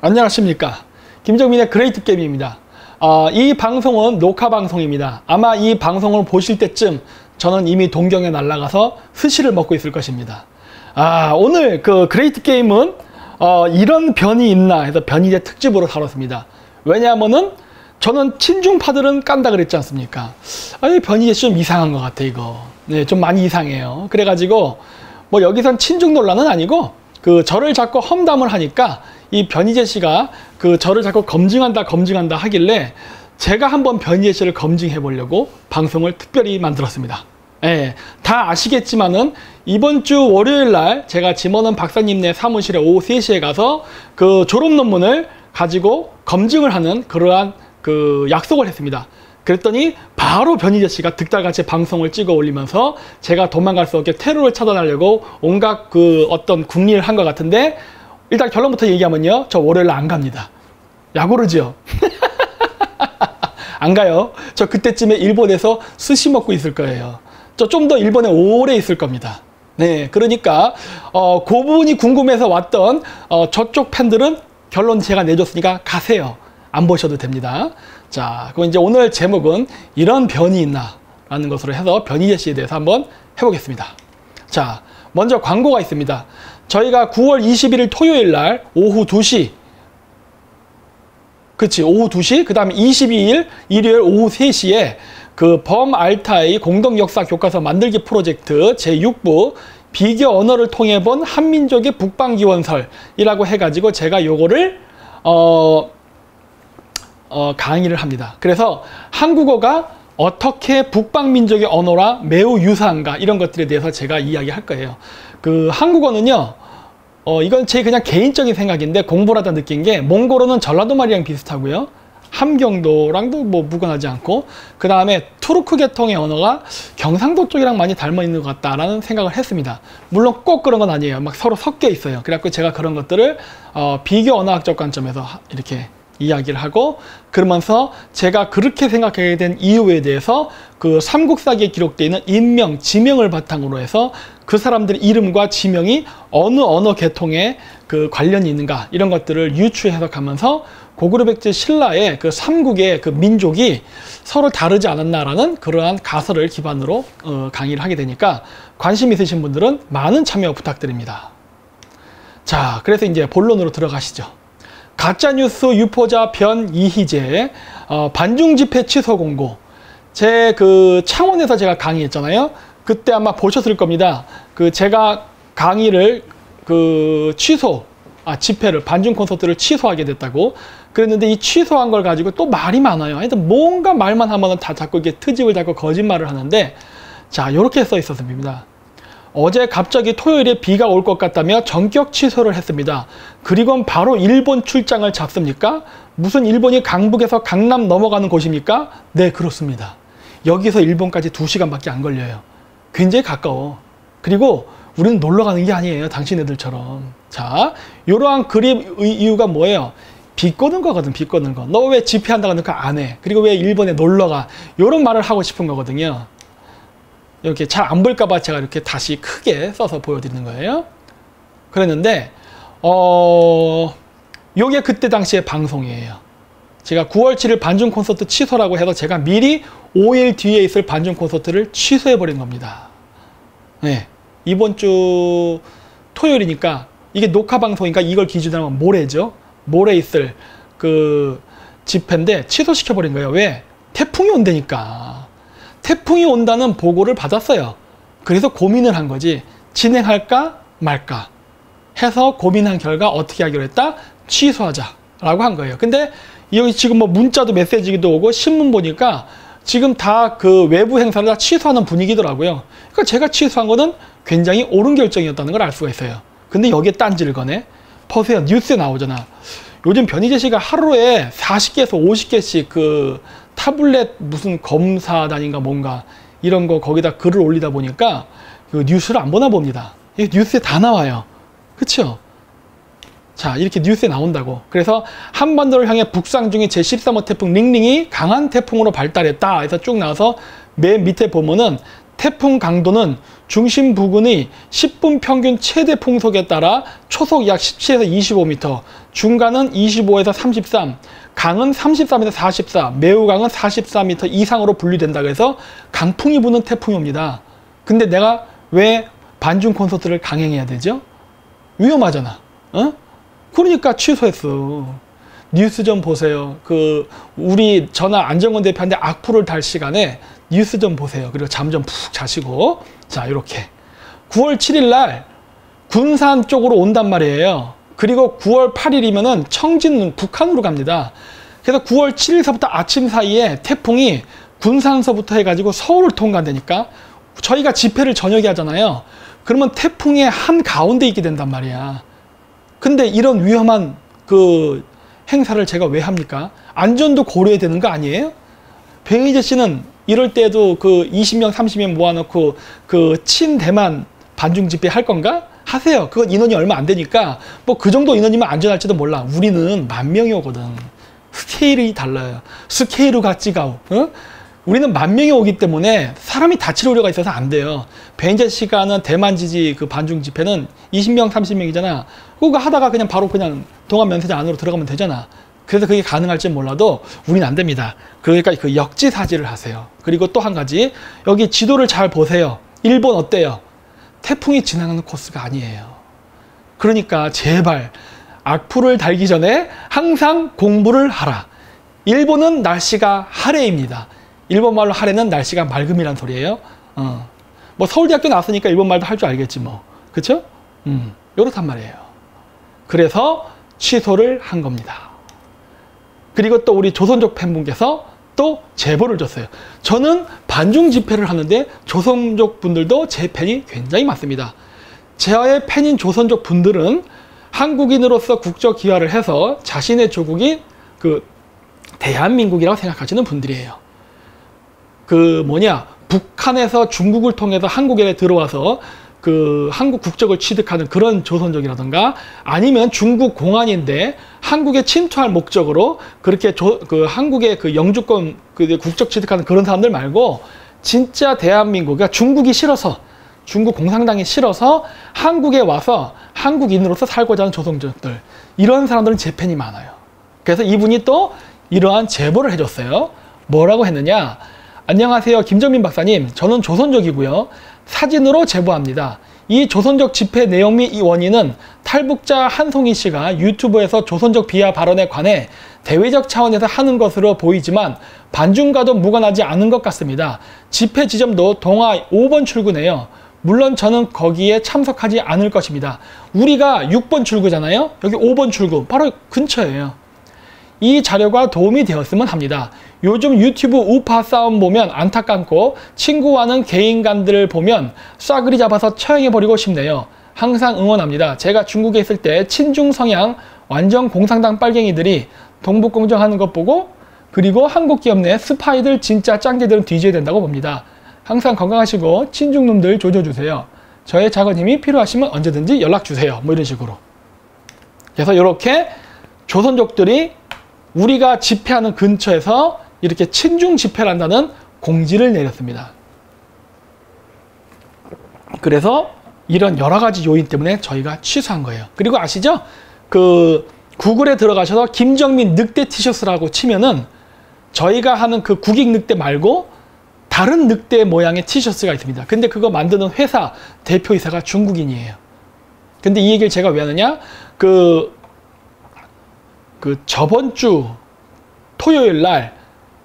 안녕하십니까. 김정민의 그레이트 게임입니다. 이 방송은 녹화 방송입니다. 아마 이 방송을 보실 때쯤 저는 이미 동경에 날아가서 스시를 먹고 있을 것입니다. 오늘 그 그레이트 게임은 이런 변이 있나 해서 변이제 특집으로 다뤘습니다. 왜냐하면은 저는 친중파들은 깐다 그랬지 않습니까? 이 변이제 좀 이상한 것 같아 이거. 네, 좀 많이 이상해요. 그래가지고 뭐 여기선 친중 논란은 아니고 그 저를 자꾸 험담을 하니까 이 변희재 씨가 그 저를 자꾸 검증한다 하길래 제가 한번 변희재 씨를 검증해 보려고 방송을 특별히 만들었습니다. 예, 다 아시겠지만은 이번 주 월요일 날 제가 짐원원 박사님네 사무실에 오후 3시에 가서 그 졸업 논문을 가지고 검증을 하는 그러한 그 약속을 했습니다. 그랬더니 바로 변희재 씨가 득달같이 방송을 찍어 올리면서 제가 도망갈 수 없게 테러를 차단하려고 온갖 그 어떤 궁리를 한 것 같은데, 일단 결론부터 얘기하면요, 저 월요일 안 갑니다. 야구르죠. 안 가요. 저 그때쯤에 일본에서 스시 먹고 있을 거예요. 저 좀 더 일본에 오래 있을 겁니다. 네, 그러니까 그 부분이 궁금해서 왔던 저쪽 팬들은 결론 제가 내줬으니까 가세요. 안 보셔도 됩니다. 자, 그럼 이제 오늘 제목은 이런 변이 있나 라는 것으로 해서 변희재 씨에 대해서 한번 해보겠습니다. 자, 먼저 광고가 있습니다. 저희가 9월 21일 토요일 날 오후 2시, 그치, 오후 2시, 그 다음에 22일 일요일 오후 3시에 그 범알타이 공동역사 교과서 만들기 프로젝트 제6부 비교 언어를 통해 본 한민족의 북방기원설이라고 해가지고 제가 요거를 강의를 합니다. 그래서 한국어가 어떻게 북방민족의 언어와 매우 유사한가 이런 것들에 대해서 제가 이야기할 거예요. 그 한국어는요, 이건 제 그냥 개인적인 생각인데 공부를 하다 느낀 게 몽골어는 전라도 말이랑 비슷하고요. 함경도랑도 뭐 무관하지 않고, 그 다음에 투르크 계통의 언어가 경상도 쪽이랑 많이 닮아 있는 것 같다라는 생각을 했습니다. 물론 꼭 그런 건 아니에요. 막 서로 섞여 있어요. 그래갖고 제가 그런 것들을 비교 언어학적 관점에서 이렇게 이야기를 하고, 그러면서 제가 그렇게 생각하게 된 이유에 대해서 그 삼국사기에 기록되어 있는 인명, 지명을 바탕으로 해서 그 사람들의 이름과 지명이 어느 언어 계통에 그 관련이 있는가 이런 것들을 유추 해석하면서 고구려백제 신라의 그 삼국의 그 민족이 서로 다르지 않았나라는 그러한 가설을 기반으로 강의를 하게 되니까 관심 있으신 분들은 많은 참여 부탁드립니다. 자, 그래서 이제 본론으로 들어가시죠. 가짜뉴스 유포자 변이희재 반중집회 취소 공고. 제 그 창원에서 제가 강의했잖아요. 그때 아마 보셨을 겁니다. 그 제가 강의를 그 집회를, 반중 콘서트를 취소하게 됐다고. 그랬는데 이 취소한 걸 가지고 또 말이 많아요. 하여튼 뭔가 말만 하면은 다 자꾸 이게 트집을 잡고 거짓말을 하는데, 자, 요렇게 써 있었습니다. 어제 갑자기 토요일에 비가 올 것 같다며 전격 취소를 했습니다. 그리고 바로 일본 출장을 잡습니까? 무슨 일본이 강북에서 강남 넘어가는 곳입니까? 네, 그렇습니다. 여기서 일본까지 2시간밖에 안 걸려요. 굉장히 가까워. 그리고 우리는 놀러 가는 게 아니에요. 당신네들처럼. 자, 이러한 그립 이유가 뭐예요? 비꼬는 거거든, 비꼬는 거. 너 왜 집회한다고 하니까 안 해? 그리고 왜 일본에 놀러 가? 이런 말을 하고 싶은 거거든요. 이렇게 잘 안 볼까봐 제가 이렇게 다시 크게 써서 보여드리는 거예요. 그랬는데, 요게 그때 당시의 방송이에요. 제가 9월 7일 반중 콘서트 취소라고 해서 제가 미리 5일 뒤에 있을 반중 콘서트를 취소해버린 겁니다. 네. 이번 주 토요일이니까 이게 녹화 방송이니까 이걸 기준으로 하면 모레죠. 모레 있을 그 집회인데 취소시켜버린 거예요. 왜? 태풍이 온다니까. 태풍이 온다는 보고를 받았어요. 그래서 고민을 한 거지. 진행할까 말까 해서 고민한 결과 어떻게 하기로 했다? 취소하자라고 한 거예요. 근데 여기 지금 뭐 문자도 메시지도 오고 신문 보니까 지금 다 그 외부 행사를 다 취소하는 분위기더라고요. 그러니까 제가 취소한 거는 굉장히 옳은 결정이었다는 걸 알 수가 있어요. 근데 여기에 딴지를 거네. 보세요. 뉴스에 나오잖아. 요즘 변희재 씨가 하루에 40개에서 50개씩 그 타블렛 무슨 검사단인가 뭔가 이런 거 거기다 글을 올리다 보니까 그 뉴스를 안 보나 봅니다. 이게 뉴스에 다 나와요. 그쵸? 자, 이렇게 뉴스에 나온다고. 그래서 한반도를 향해 북상 중인 제13호 태풍 링링이 강한 태풍으로 발달했다 해서 쭉 나와서 맨 밑에 보면은 태풍 강도는 중심 부근의 10분 평균 최대 풍속에 따라 초속 약 17에서 25m, 중간은 25에서 33, 강은 33에서 44, 매우 강은 44m 이상으로 분류된다고 해서 강풍이 부는 태풍이 옵니다. 근데 내가 왜 반중 콘서트를 강행해야 되죠? 위험하잖아. 어? 그러니까 취소했어. 뉴스 좀 보세요. 우리 전화 안정권 대표한테 악플을 달 시간에 뉴스 좀 보세요. 그리고 잠 좀 푹 자시고. 자, 이렇게 9월 7일 날 군산 쪽으로 온단 말이에요. 그리고 9월 8일이면은 청진 북한으로 갑니다. 그래서 9월 7일서부터 아침 사이에 태풍이 군산서부터 해가지고 서울을 통과되니까 저희가 집회를 저녁에 하잖아요. 그러면 태풍의 한 가운데 있게 된단 말이야. 근데 이런 위험한 행사를 제가 왜 합니까? 안전도 고려해야 되는 거 아니에요? 백의재 씨는 이럴 때도 20명, 30명 모아놓고 친대만 반중 집회 할 건가? 하세요. 그건 인원이 얼마 안 되니까 뭐 그 정도 인원이면 안전할지도 몰라. 우리는 10,000명이 오거든. 스케일이 달라요. 스케일을 같이 가오. 어? 우리는 10,000명이 오기 때문에 사람이 다칠 우려가 있어서 안 돼요. 백의재 씨가 하는 대만 지지 반중 집회는 20명, 30명이잖아. 그거 하다가 그냥 바로 동안면세점 안으로 들어가면 되잖아. 그래서 그게 가능할지 몰라도 우리는 안 됩니다. 그러니까 역지사지를 하세요. 그리고 또 한 가지, 여기 지도를 잘 보세요. 일본 어때요? 태풍이 지나가는 코스가 아니에요. 그러니까 제발 악플을 달기 전에 항상 공부를 하라. 일본은 날씨가 하래입니다. 일본 말로 하래는 날씨가 맑음이란 소리예요. 뭐 서울대학교 나왔으니까 일본 말도 할 줄 알겠지 뭐. 그쵸? 요렇단 말이에요. 그래서 취소를 한 겁니다. 그리고 또 우리 조선족 팬분께서 또 제보를 줬어요. 저는 반중 집회를 하는데 조선족 분들도 제 팬이 굉장히 많습니다. 저의 팬인 조선족 분들은 한국인으로서 국적 기여를 해서 자신의 조국이 대한민국이라고 생각하시는 분들이에요. 북한에서 중국을 통해서 한국에 들어와서 한국 국적을 취득하는 그런 조선족이라든가, 아니면 중국 공안인데 한국에 침투할 목적으로 그렇게 한국의 영주권 국적 취득하는 그런 사람들 말고, 진짜 대한민국, 그러니까 중국이 싫어서, 중국 공산당이 싫어서 한국에 와서 한국인으로서 살고자 하는 조선족들, 이런 사람들은 제 팬이 많아요. 그래서 이분이 또 이러한 제보를 해줬어요. 뭐라고 했느냐? 안녕하세요, 김정민 박사님. 저는 조선족이고요. 사진으로 제보합니다. 이 조선족 집회 내용 및 이 원인은 탈북자 한송이 씨가 유튜브에서 조선족 비하 발언에 관해 대외적 차원에서 하는 것으로 보이지만 반중과도 무관하지 않은 것 같습니다. 집회 지점도 동아 5번 출구네요. 물론 저는 거기에 참석하지 않을 것입니다. 우리가 6번 출구잖아요. 여기 5번 출구 바로 근처예요. 이 자료가 도움이 되었으면 합니다. 요즘 유튜브 우파 싸움 보면 안타깝고 친구와는 개인간들을 보면 싸그리 잡아서 처형해버리고 싶네요. 항상 응원합니다. 제가 중국에 있을 때 친중 성향 완전 공산당 빨갱이들이 동북공정하는 것 보고, 그리고 한국 기업 내 스파이들 진짜 짱개들은 뒤져야 된다고 봅니다. 항상 건강하시고 친중놈들 조져주세요. 저의 작은 힘이 필요하시면 언제든지 연락주세요. 뭐 이런 식으로. 그래서 이렇게 조선족들이 우리가 집회하는 근처에서 이렇게 친중 집회를 한다는 공지를 내렸습니다. 그래서 이런 여러 가지 요인 때문에 저희가 취소한 거예요. 그리고 아시죠? 구글에 들어가셔서 김정민 늑대 티셔츠라고 치면은 저희가 하는 국익 늑대 말고 다른 늑대 모양의 티셔츠가 있습니다. 근데 그거 만드는 회사 대표이사가 중국인이에요. 근데 이 얘기를 제가 왜 하느냐? 저번 주 토요일 날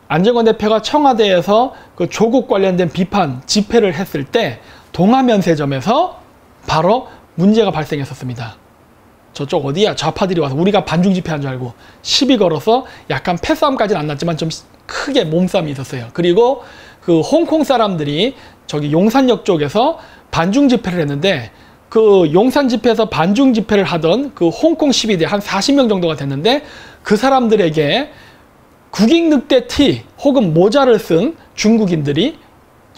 안정권 대표가 청와대에서 조국 관련된 비판 집회를 했을 때 동아면세점에서 바로 문제가 발생했었습니다. 저쪽 어디야? 좌파들이 와서 우리가 반중 집회한 줄 알고 시비 걸어서 약간 패싸움까지는 안 났지만 좀 크게 몸싸움이 있었어요. 그리고 홍콩 사람들이 저기 용산역 쪽에서 반중 집회를 했는데, 용산 집회에서 반중 집회를 하던 홍콩 시비대 한 40명 정도가 됐는데, 그 사람들에게 국익 늑대 티 혹은 모자를 쓴 중국인들이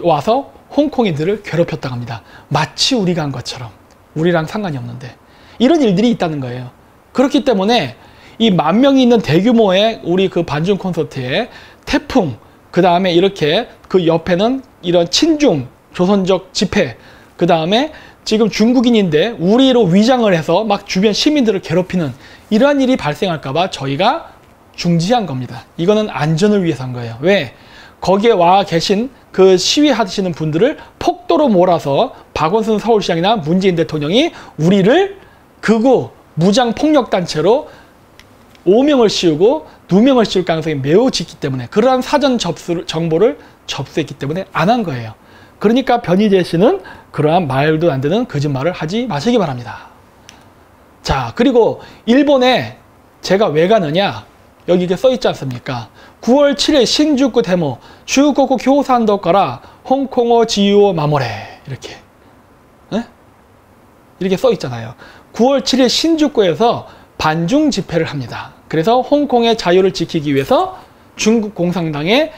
와서 홍콩인들을 괴롭혔다고 합니다. 마치 우리가 한 것처럼. 우리랑 상관이 없는데. 이런 일들이 있다는 거예요. 그렇기 때문에 이 10,000명이 있는 대규모의 우리 반중 콘서트에 태풍, 그 다음에 이렇게 옆에는 이런 친중 조선족 집회, 그 다음에 지금 중국인인데 우리로 위장을 해서 막 주변 시민들을 괴롭히는 이러한 일이 발생할까봐 저희가 중지한 겁니다. 이거는 안전을 위해서 한 거예요. 왜? 거기에 와 계신 그 시위하시는 분들을 폭도로 몰아서 박원순 서울시장이나 문재인 대통령이 우리를 극우 무장폭력단체로 오명을 씌우고 누명을 씌울 가능성이 매우 짙기 때문에 그러한 사전 정보를 접수했기 때문에 안 한 거예요. 그러니까 변희재 씨는 그러한 말도 안 되는 거짓말을 하지 마시기 바랍니다. 자, 그리고 일본에 제가 왜 가느냐? 여기 이게 써 있지 않습니까? 9월 7일 신주쿠 데모 주고쿠 교산도 가라 홍콩어 지유오 마모레 이렇게 이렇게 써 있잖아요. 9월 7일 신주쿠에서 반중 집회를 합니다. 그래서 홍콩의 자유를 지키기 위해서 중국 공산당을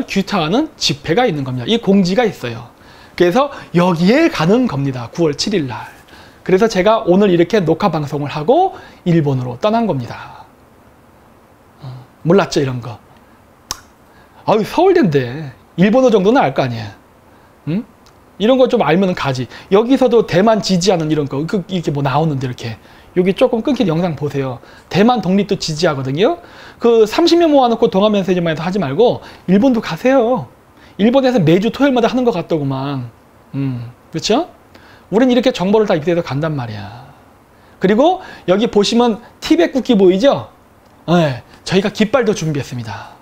규탄하는 집회가 있는 겁니다. 이 공지가 있어요. 그래서 여기에 가는 겁니다. 9월 7일 날. 그래서 제가 오늘 이렇게 녹화 방송을 하고 일본으로 떠난 겁니다. 몰랐죠, 이런 거. 아유, 서울대인데 일본어 정도는 알 거 아니에요. 응? 이런 거 좀 알면 가지. 여기서도 대만 지지하는 이런 거 이렇게 뭐 나오는데 이렇게 여기 조금 끊긴 영상 보세요. 대만 독립도 지지하거든요. 그 30명 모아놓고 동아면세점만 해서 하지 말고 일본도 가세요. 일본에서 매주 토요일마다 하는 것 같더구만. 그렇죠? 우린 이렇게 정보를 다 입수해서 간단 말이야. 그리고 여기 보시면 티벳 국기 보이죠? 네, 저희가 깃발도 준비했습니다.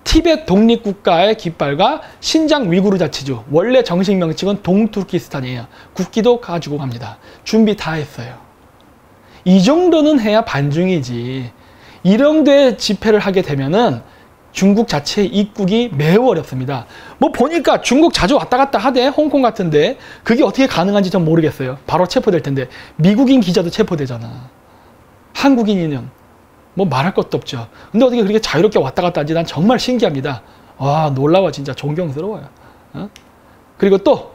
티벳 독립국가의 깃발과 신장 위구르 자치주, 원래 정식 명칭은 동투르키스탄이에요. 국기도 가지고 갑니다. 준비 다 했어요. 이 정도는 해야 반중이지. 이 정도의 집회를 하게 되면은 중국 자체의 입국이 매우 어렵습니다. 뭐 보니까 중국 자주 왔다 갔다 하대, 홍콩 같은데. 그게 어떻게 가능한지 전 모르겠어요. 바로 체포될 텐데. 미국인 기자도 체포되잖아. 한국인이면 뭐 말할 것도 없죠. 근데 어떻게 그렇게 자유롭게 왔다 갔다 하지? 난 정말 신기합니다. 와, 놀라워. 진짜 존경스러워요. 어? 그리고 또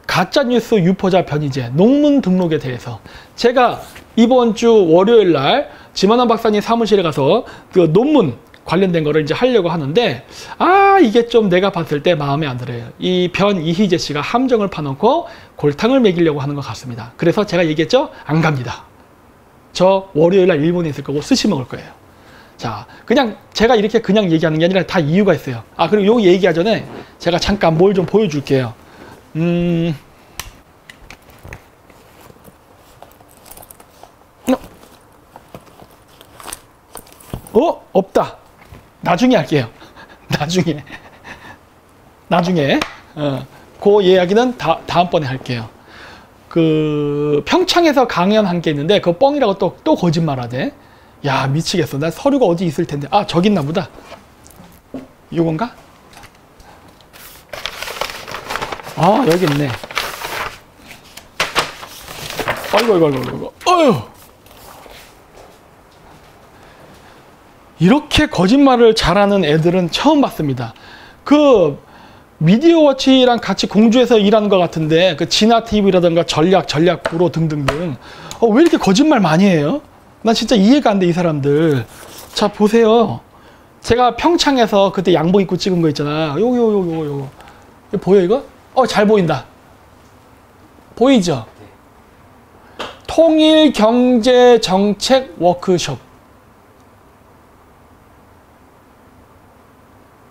가짜뉴스 유포자 변희재 논문 등록에 대해서 제가 이번 주 월요일 날 지만환 박사님 사무실에 가서 그 논문 관련된 거를 이제 하려고 하는데, 이게 좀 내가 봤을 때 마음에 안 들어요. 이 변이희재 씨가 함정을 파놓고 골탕을 먹이려고 하는 것 같습니다. 그래서 제가 얘기했죠? 안 갑니다. 저 월요일 날 일본에 있을 거고 스시 먹을 거예요. 자, 그냥 제가 이렇게 그냥 얘기하는 게 아니라 다 이유가 있어요. 그리고 요 얘기하기 전에 제가 잠깐 뭘 좀 보여줄게요. 없다. 나중에 할게요. 나중에. 그 이야기는 다음번에 할게요. 그 평창에서 강연한 게 있는데 그거 뻥이라고 또 거짓말하대. 야, 미치겠어. 나 서류가 어디 있을 텐데. 저기 있나 보다. 이건가? 여기 있네. 아이고. 어휴. 이렇게 거짓말을 잘하는 애들은 처음 봤습니다. 그 미디어워치랑 같이 공주에서 일하는 것 같은데 그 진화TV라든가 전략9로 등등등 왜 이렇게 거짓말 많이 해요? 난 진짜 이해가 안 돼, 이 사람들. 자, 보세요. 제가 평창에서 그때 양복 입고 찍은 거 있잖아. 요거 보여, 이거? 잘 보인다. 보이죠? 통일경제정책 워크숍.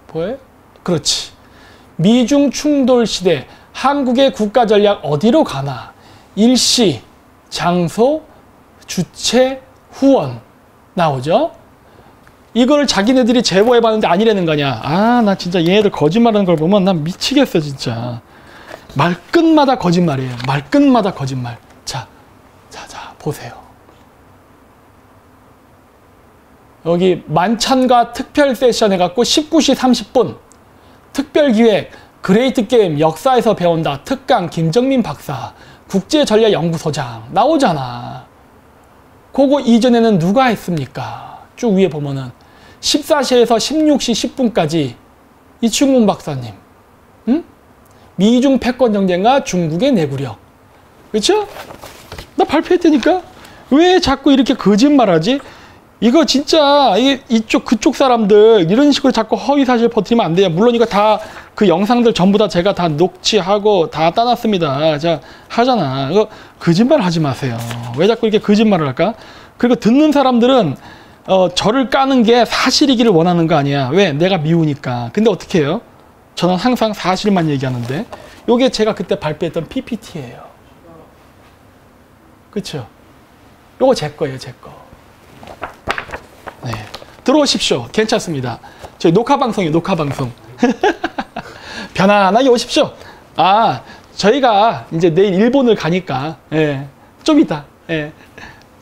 보여요? 그렇지. 미중 충돌 시대 한국의 국가 전략 어디로 가나? 일시, 장소, 주체, 후원 나오죠? 이걸 자기네들이 제보해봤는데 아니라는 거냐? 나 진짜 얘네들 거짓말하는 걸 보면 난 미치겠어, 진짜. 말끝마다 거짓말이에요. 말끝마다 거짓말. 자, 보세요. 여기 만찬과 특별 세션 해갖고 19시 30분 특별기획 그레이트 게임 역사에서 배운다 특강 김정민 박사 국제전략연구소장 나오잖아. 그거 이전에는 누가 했습니까? 쭉 위에 보면은 14시에서 16시 10분까지 이충문 박사님. 응? 미중 패권 정쟁과 중국의 내구력. 그렇죠? 나 발표했다니까? 왜 자꾸 이렇게 거짓말하지? 이거 진짜 이쪽 그쪽 사람들 이런 식으로 자꾸 허위 사실 퍼뜨리면 안 돼요. 물론 이거 다 그 영상들 전부 다 제가 다 녹취하고 다 따놨습니다. 제가 하잖아. 이거 거짓말 하지 마세요. 왜 자꾸 이렇게 거짓말을 할까? 그리고 듣는 사람들은 저를 까는 게 사실이기를 원하는 거 아니야. 왜? 내가 미우니까. 근데 어떻게 해요? 저는 항상 사실만 얘기하는데 요게 제가 그때 발표했던 PPT예요. 그쵸? 요거 제 거예요, 제 거. 네. 들어오십시오. 괜찮습니다. 저희 녹화방송이에요, 녹화방송. 편안하게 오십시오. 아, 저희가 이제 내일 일본을 가니까, 예, 좀 이따, 예,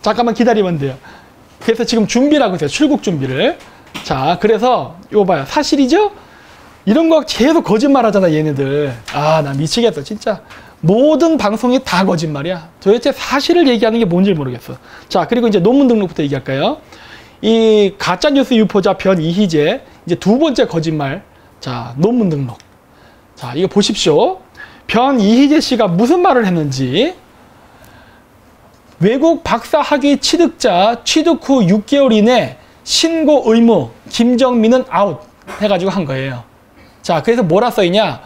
잠깐만 기다리면 돼요. 그래서 지금 준비를 하고 있어요. 출국 준비를. 자, 그래서 이거 봐요. 사실이죠? 이런 거 계속 거짓말 하잖아, 얘네들. 아, 나 미치겠어, 진짜. 모든 방송이 다 거짓말이야. 도대체 사실을 얘기하는 게 뭔지 모르겠어. 자, 그리고 이제 논문 등록부터 얘기할까요? 이 가짜뉴스 유포자 변 이희재, 이제 두 번째 거짓말. 자, 논문 등록. 자, 이거 보십시오. 변 이희재 씨가 무슨 말을 했는지. 외국 박사 학위 취득자 취득 후 6개월 이내 신고 의무, 김정민은 아웃 해가지고 한 거예요. 자, 그래서 뭐라 써있냐?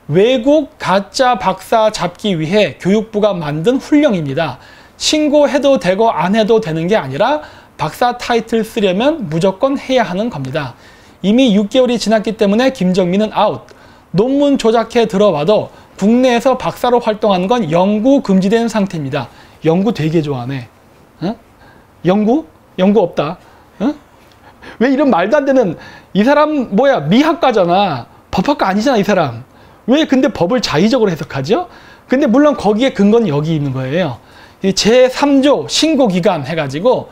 외국 가짜 박사 잡기 위해 교육부가 만든 훈령입니다. 신고해도 되고 안 해도 되는 게 아니라 박사 타이틀 쓰려면 무조건 해야 하는 겁니다. 이미 6개월이 지났기 때문에 김정민은 아웃. 논문 조작해 들어와도 국내에서 박사로 활동하는 건 영구 금지된 상태입니다. 연구 되게 좋아하네. 어? 연구? 연구 없다. 어? 왜 이런 말도 안 되는, 이 사람 뭐야, 미학과잖아. 법학과 아니잖아, 이 사람. 왜 근데 법을 자의적으로 해석하죠? 근데 물론 거기에 근거는 여기 있는 거예요. 제3조 신고기간 해가지고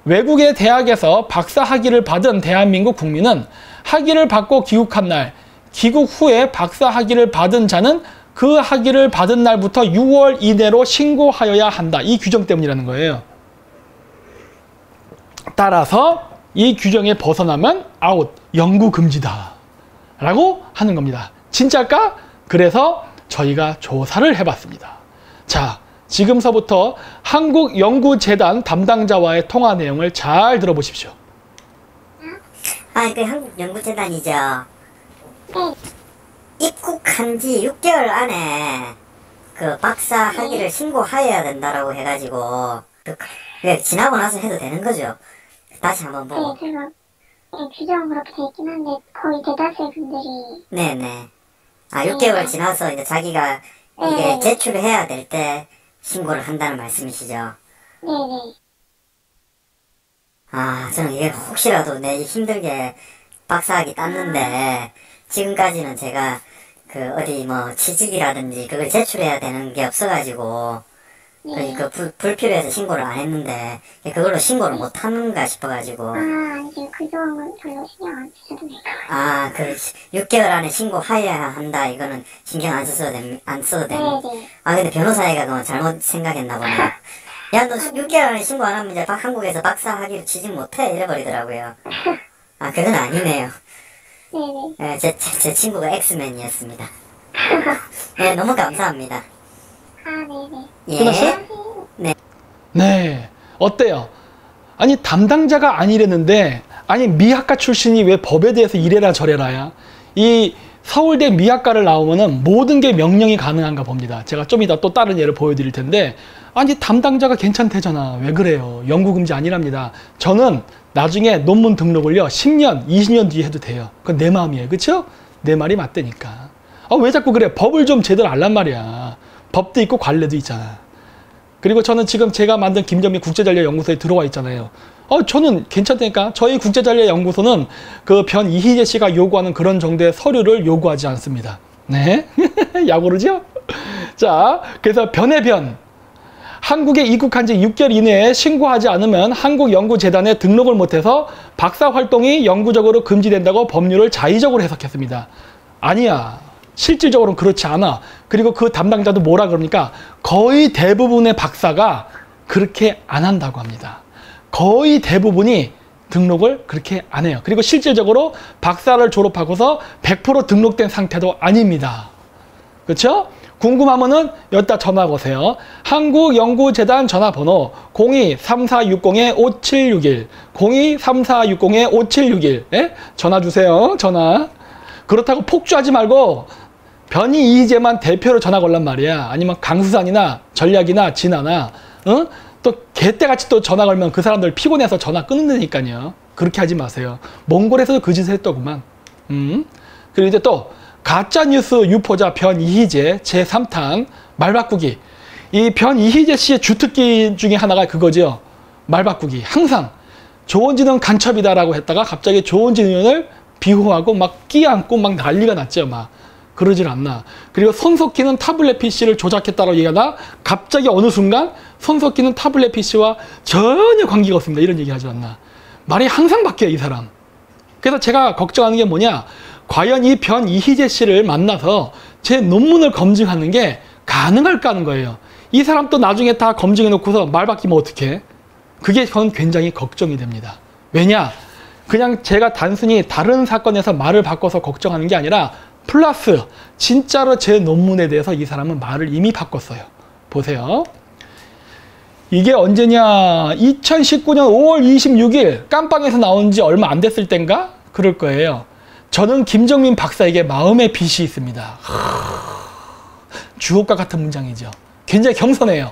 외국의 대학에서 박사 학위를 받은 대한민국 국민은 학위를 받고 귀국한 날, 귀국 후에 박사 학위를 받은 자는 그 학위를 받은 날부터 6월 이내로 신고하여야 한다. 이 규정 때문이라는 거예요. 따라서 이 규정에 벗어나면 아웃, 연구 금지다 라고 하는 겁니다. 진짜일까? 그래서 저희가 조사를 해봤습니다. 자, 지금서부터 한국연구재단 담당자와의 통화 내용을 잘 들어보십시오. 아, 그 한국연구재단이죠. 입국한 지 6개월 안에 그 박사 학위를 신고하여야 된다라고 해가지고 왜 지나고 나서 해도 되는 거죠? 다시 한번 보고. 네, 제가 규정은 그렇게 돼 있긴 한데 거의 대다수의 분들이. 네네. 아, 6개월 지나서 이제 자기가 이게 제출을 해야 될 때 신고를 한다는 말씀이시죠? 네네. 아, 저는 이게 혹시라도 내 힘들게 박사학위 땄는데 지금까지는 제가 그 어디 뭐 취직이라든지 그걸 제출해야 되는 게 없어가지고 그 불필요해서 신고를 안 했는데 그걸로 신고를 못 하는가 싶어가지고. 아니요, 그 조항은 별로 신경 안 쓰셔도 될 것 같아요. 아, 그 6개월 안에 신고하여야 한다. 이거는 신경 안 써도 됩니다. 네네. 아, 근데 변호사애가 그건 잘못 생각했나 보네요. 야, 너 6개월 안에 신고 안 하면 이제 한국에서 박사 학위로 취직 못해 이래버리더라고요. 아, 그건 아니네요. 네네. 제 친구가 엑스맨이었습니다. 네, 너무 감사합니다. 아, 네네. 예. 끝났어요? 네. 네. 어때요? 아니, 담당자가 아니랬는데, 아니, 미학과 출신이 왜 법에 대해서 이래라 저래라야? 이 서울대 미학과를 나오면은 모든 게 명령이 가능한가 봅니다. 제가 좀 이따 또 다른 예를 보여드릴 텐데, 아니, 담당자가 괜찮대잖아. 왜 그래요? 연구금지 아니랍니다. 저는 나중에 논문 등록을요, 10년, 20년 뒤에 해도 돼요. 그건 내 마음이에요. 그쵸? 내 말이 맞다니까. 아, 왜 자꾸 그래? 법을 좀 제대로 알란 말이야. 법도 있고 관례도 있잖아. 그리고 저는 지금 제가 만든 김정민 국제전략연구소에 들어와 있잖아요. 저는 괜찮다니까. 저희 국제전략연구소는 그 변 이희재 씨가 요구하는 그런 정도의 서류를 요구하지 않습니다. 네? 야구르죠? 자, 그래서 변의 변. 한국에 입국한 지 6개월 이내에 신고하지 않으면 한국연구재단에 등록을 못해서 박사 활동이 영구적으로 금지된다고 법률을 자의적으로 해석했습니다. 아니야. 실질적으로는 그렇지 않아. 그리고 그 담당자도 뭐라 그럽니까? 거의 대부분의 박사가 그렇게 안 한다고 합니다. 거의 대부분이 등록을 그렇게 안 해요. 그리고 실질적으로 박사를 졸업하고서 100% 등록된 상태도 아닙니다. 그렇죠? 궁금하면은 여기다 전화 거세요. 한국연구재단 전화번호 02-3460-5761 02-3460-5761 예? 전화 주세요. 전화. 그렇다고 폭주하지 말고 변이 이희재만 대표로 전화 걸란 말이야. 아니면 강수산이나 전략이나 진화나 또 개떼같이 또 전화 걸면 그 사람들 피곤해서 전화 끊는다니까요. 그렇게 하지 마세요. 몽골에서도 그 짓을 했더구만. 그리고 이제 또 가짜뉴스 유포자 변이희재 제3탄 말바꾸기. 이 변이희재 씨의 주특기 중에 하나가 그거죠. 말바꾸기. 항상 조원진은 간첩이다라고 했다가 갑자기 조원진 의원을 비호하고 막 끼안고 막 난리가 났죠. 막 그러질 않나. 그리고 손석희는 타블렛 PC를 조작했다고 얘기하다 갑자기 어느 순간 손석희는 타블렛 PC와 전혀 관계가 없습니다. 이런 얘기 하지 않나. 말이 항상 바뀌어요, 이 사람. 그래서 제가 걱정하는 게 뭐냐. 과연 이 변이희재 씨를 만나서 제 논문을 검증하는 게 가능할까 하는 거예요. 이 사람 또 나중에 다 검증해 놓고서 말 바뀌면 어떡해? 그게 전 굉장히 걱정이 됩니다. 왜냐? 그냥 제가 단순히 다른 사건에서 말을 바꿔서 걱정하는 게 아니라 플러스 진짜로 제 논문에 대해서 이 사람은 말을 이미 바꿨어요. 보세요. 이게 언제냐? 2019년 5월 26일 깜빵에서 나온 지 얼마 안 됐을 땐가? 그럴 거예요. 저는 김정민 박사에게 마음의 빚이 있습니다. 주옥과 같은 문장이죠. 굉장히 겸손해요.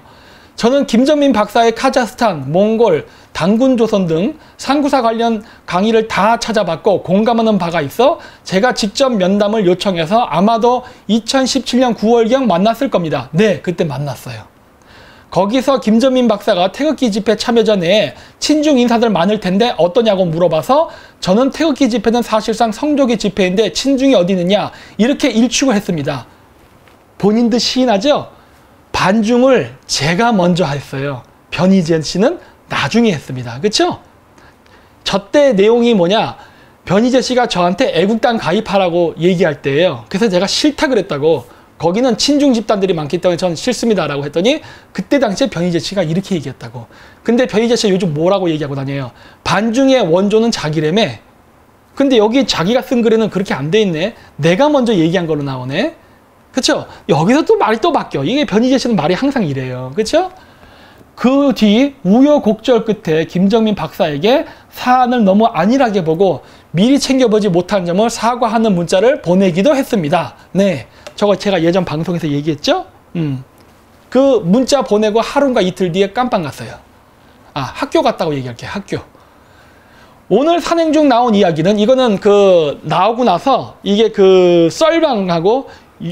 저는 김정민 박사의 카자흐스탄, 몽골, 단군조선 등 상구사 관련 강의를 다 찾아봤고 공감하는 바가 있어 제가 직접 면담을 요청해서 아마도 2017년 9월경 만났을 겁니다. 네, 그때 만났어요. 거기서 김정민 박사가 태극기 집회 참여자 내에 친중 인사들 많을 텐데 어떠냐고 물어봐서 저는 태극기 집회는 사실상 성조기 집회인데 친중이 어디 있느냐 이렇게 일축을 했습니다. 본인도 시인하죠? 반중을 제가 먼저 했어요. 변희재 씨는 나중에 했습니다. 그렇죠? 저때 내용이 뭐냐? 변희재 씨가 저한테 애국당 가입하라고 얘기할 때예요. 그래서 제가 싫다 그랬다고. 거기는 친중 집단들이 많기 때문에 전 싫습니다라고 했더니 그때 당시에 변희재 씨가 이렇게 얘기했다고. 근데 변희재 씨가 요즘 뭐라고 얘기하고 다녀요? 반중의 원조는 자기라며. 근데 여기 자기가 쓴 글에는 그렇게 안 돼 있네. 내가 먼저 얘기한 걸로 나오네. 그쵸? 여기서 또 말이 또 바뀌어. 이게 변희재 씨는 말이 항상 이래요. 그쵸? 그 뒤 우여곡절 끝에 김정민 박사에게 사안을 너무 안일하게 보고 미리 챙겨보지 못한 점을 사과하는 문자를 보내기도 했습니다. 네, 저거 제가 예전 방송에서 얘기했죠? 그 문자 보내고 하루인가 이틀 뒤에 깜빵 갔어요. 아, 학교 갔다고 얘기할게요. 학교. 오늘 산행 중 나온 이야기는 이거는 그 나오고 나서 이게 그 썰방하고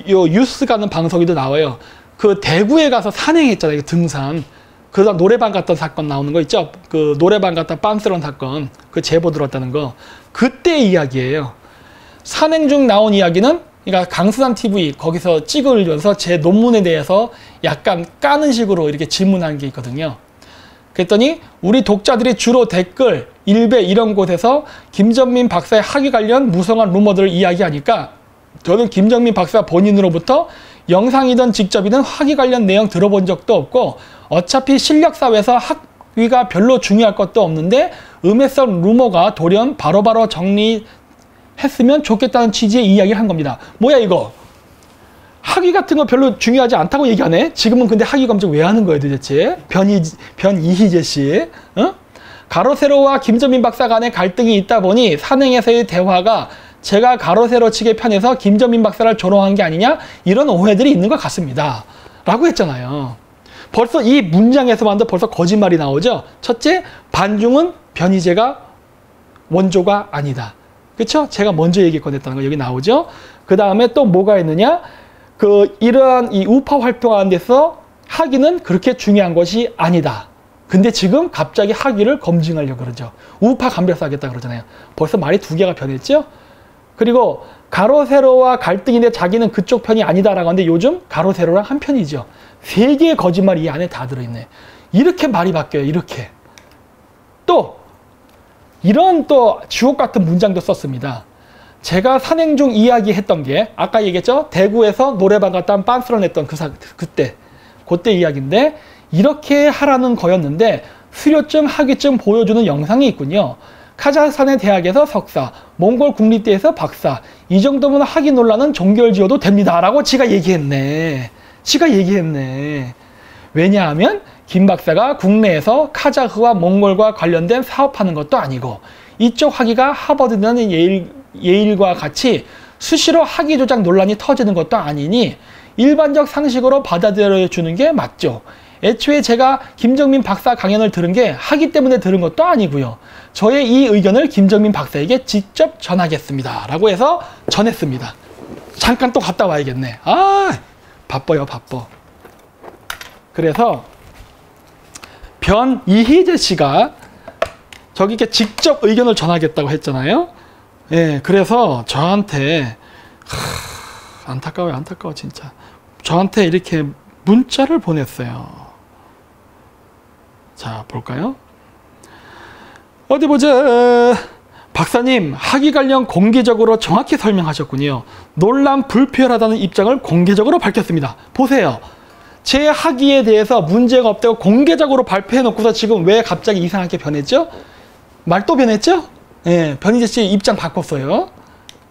요 뉴스 가는 방송에도 나와요. 그 대구에 가서 산행했잖아요. 등산. 그다음 노래방 갔던 사건 나오는 거 있죠? 그 노래방 갔다 빤스런 사건. 그 제보 들었다는 거. 그때 이야기예요. 산행 중 나온 이야기는 그러니까 강수산 TV 거기서 찍으면서 제 논문에 대해서 약간 까는 식으로 이렇게 질문한 게 있거든요. 그랬더니 우리 독자들이 주로 댓글, 일베 이런 곳에서 김정민 박사의 학위 관련 무성한 루머들을 이야기하니까 저는 김정민 박사 본인으로부터 영상이든 직접이든 학위 관련 내용 들어본 적도 없고 어차피 실력사회에서 학위가 별로 중요할 것도 없는데 음해성 루머가 돌연 바로바로 정리했으면 좋겠다는 취지의 이야기를 한 겁니다. 뭐야 이거? 학위 같은 거 별로 중요하지 않다고 얘기하네? 지금은 근데 학위 검증 왜 하는 거예요 도대체? 변이희재 씨. 어? 가로세로와 김정민 박사 간의 갈등이 있다 보니 산행에서의 대화가 제가 가로세로 측의 편에서 김정민 박사를 조롱한 게 아니냐? 이런 오해들이 있는 것 같습니다. 라고 했잖아요. 벌써 이 문장에서만도 벌써 거짓말이 나오죠? 첫째, 반중은 변희재가 원조가 아니다. 그쵸? 제가 먼저 얘기 꺼냈다는 거 여기 나오죠? 그 다음에 또 뭐가 있느냐? 이러한 이 우파 활동하는 데서 학위는 그렇게 중요한 것이 아니다. 근데 지금 갑자기 학위를 검증하려고 그러죠. 우파 감별사 하겠다 그러잖아요. 벌써 말이 두 개가 변했죠? 그리고 가로세로와 갈등인데 자기는 그쪽 편이 아니다라고 하는데 요즘 가로세로랑 한 편이죠. 세 개의 거짓말이 이 안에 다 들어있네. 이렇게 말이 바뀌어요. 이렇게. 또 이런 또 주옥 같은 문장도 썼습니다. 제가 산행 중 이야기했던 게 아까 얘기했죠. 대구에서 노래방 갔다 빤스런 했던 그때 이야기인데 이렇게 하라는 거였는데 수료증, 학위증 보여주는 영상이 있군요. 카자흐스탄의 대학에서 석사, 몽골 국립대에서 박사, 이 정도면 학위 논란은 종결지어도 됩니다. 라고 지가 얘기했네. 왜냐하면 김 박사가 국내에서 카자흐와 몽골과 관련된 사업하는 것도 아니고 이쪽 학위가 하버드나 예일과 같이 수시로 학위 조작 논란이 터지는 것도 아니니 일반적 상식으로 받아들여주는 게 맞죠. 애초에 제가 김정민 박사 강연을 들은 게 학위 때문에 들은 것도 아니고요. 저의 이 의견을 김정민 박사에게 직접 전하겠습니다. 라고 해서 전했습니다. 잠깐 또 갔다 와야겠네. 바빠요, 바빠. 그래서 변이희재 씨가 저기께 직접 의견을 전하겠다고 했잖아요. 예, 그래서 저한테 안타까워요, 진짜. 저한테 이렇게 문자를 보냈어요. 자, 볼까요? 어디 보자. 박사님, 학위 관련 공개적으로 정확히 설명하셨군요. 논란 불필요하다는 입장을 공개적으로 밝혔습니다. 보세요. 제 학위에 대해서 문제가 없다고 공개적으로 발표해놓고서 지금 왜 갑자기 이상하게 변했죠? 말도 변했죠? 예, 변희재 씨 입장 바꿨어요.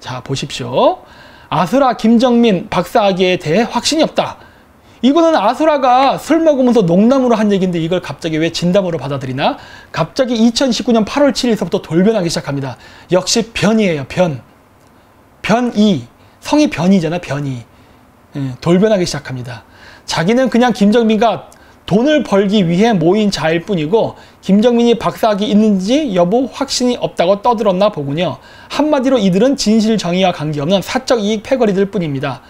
자, 보십시오. 아수라 김정민 박사 학위에 대해 확신이 없다. 이거는 아수라가 술 먹으면서 농담으로 한 얘기인데 이걸 갑자기 왜 진담으로 받아들이나? 갑자기 2019년 8월 7일서부터 돌변하기 시작합니다. 역시 변이에요, 변. 변이. 성이 변이잖아, 변이. 예, 돌변하기 시작합니다. 자기는 그냥 김정민과 돈을 벌기 위해 모인 자일 뿐이고 김정민이 박사학위 있는지 여부 확신이 없다고 떠들었나 보군요. 한마디로 이들은 진실 정의와 관계없는 사적 이익 패거리들 뿐입니다.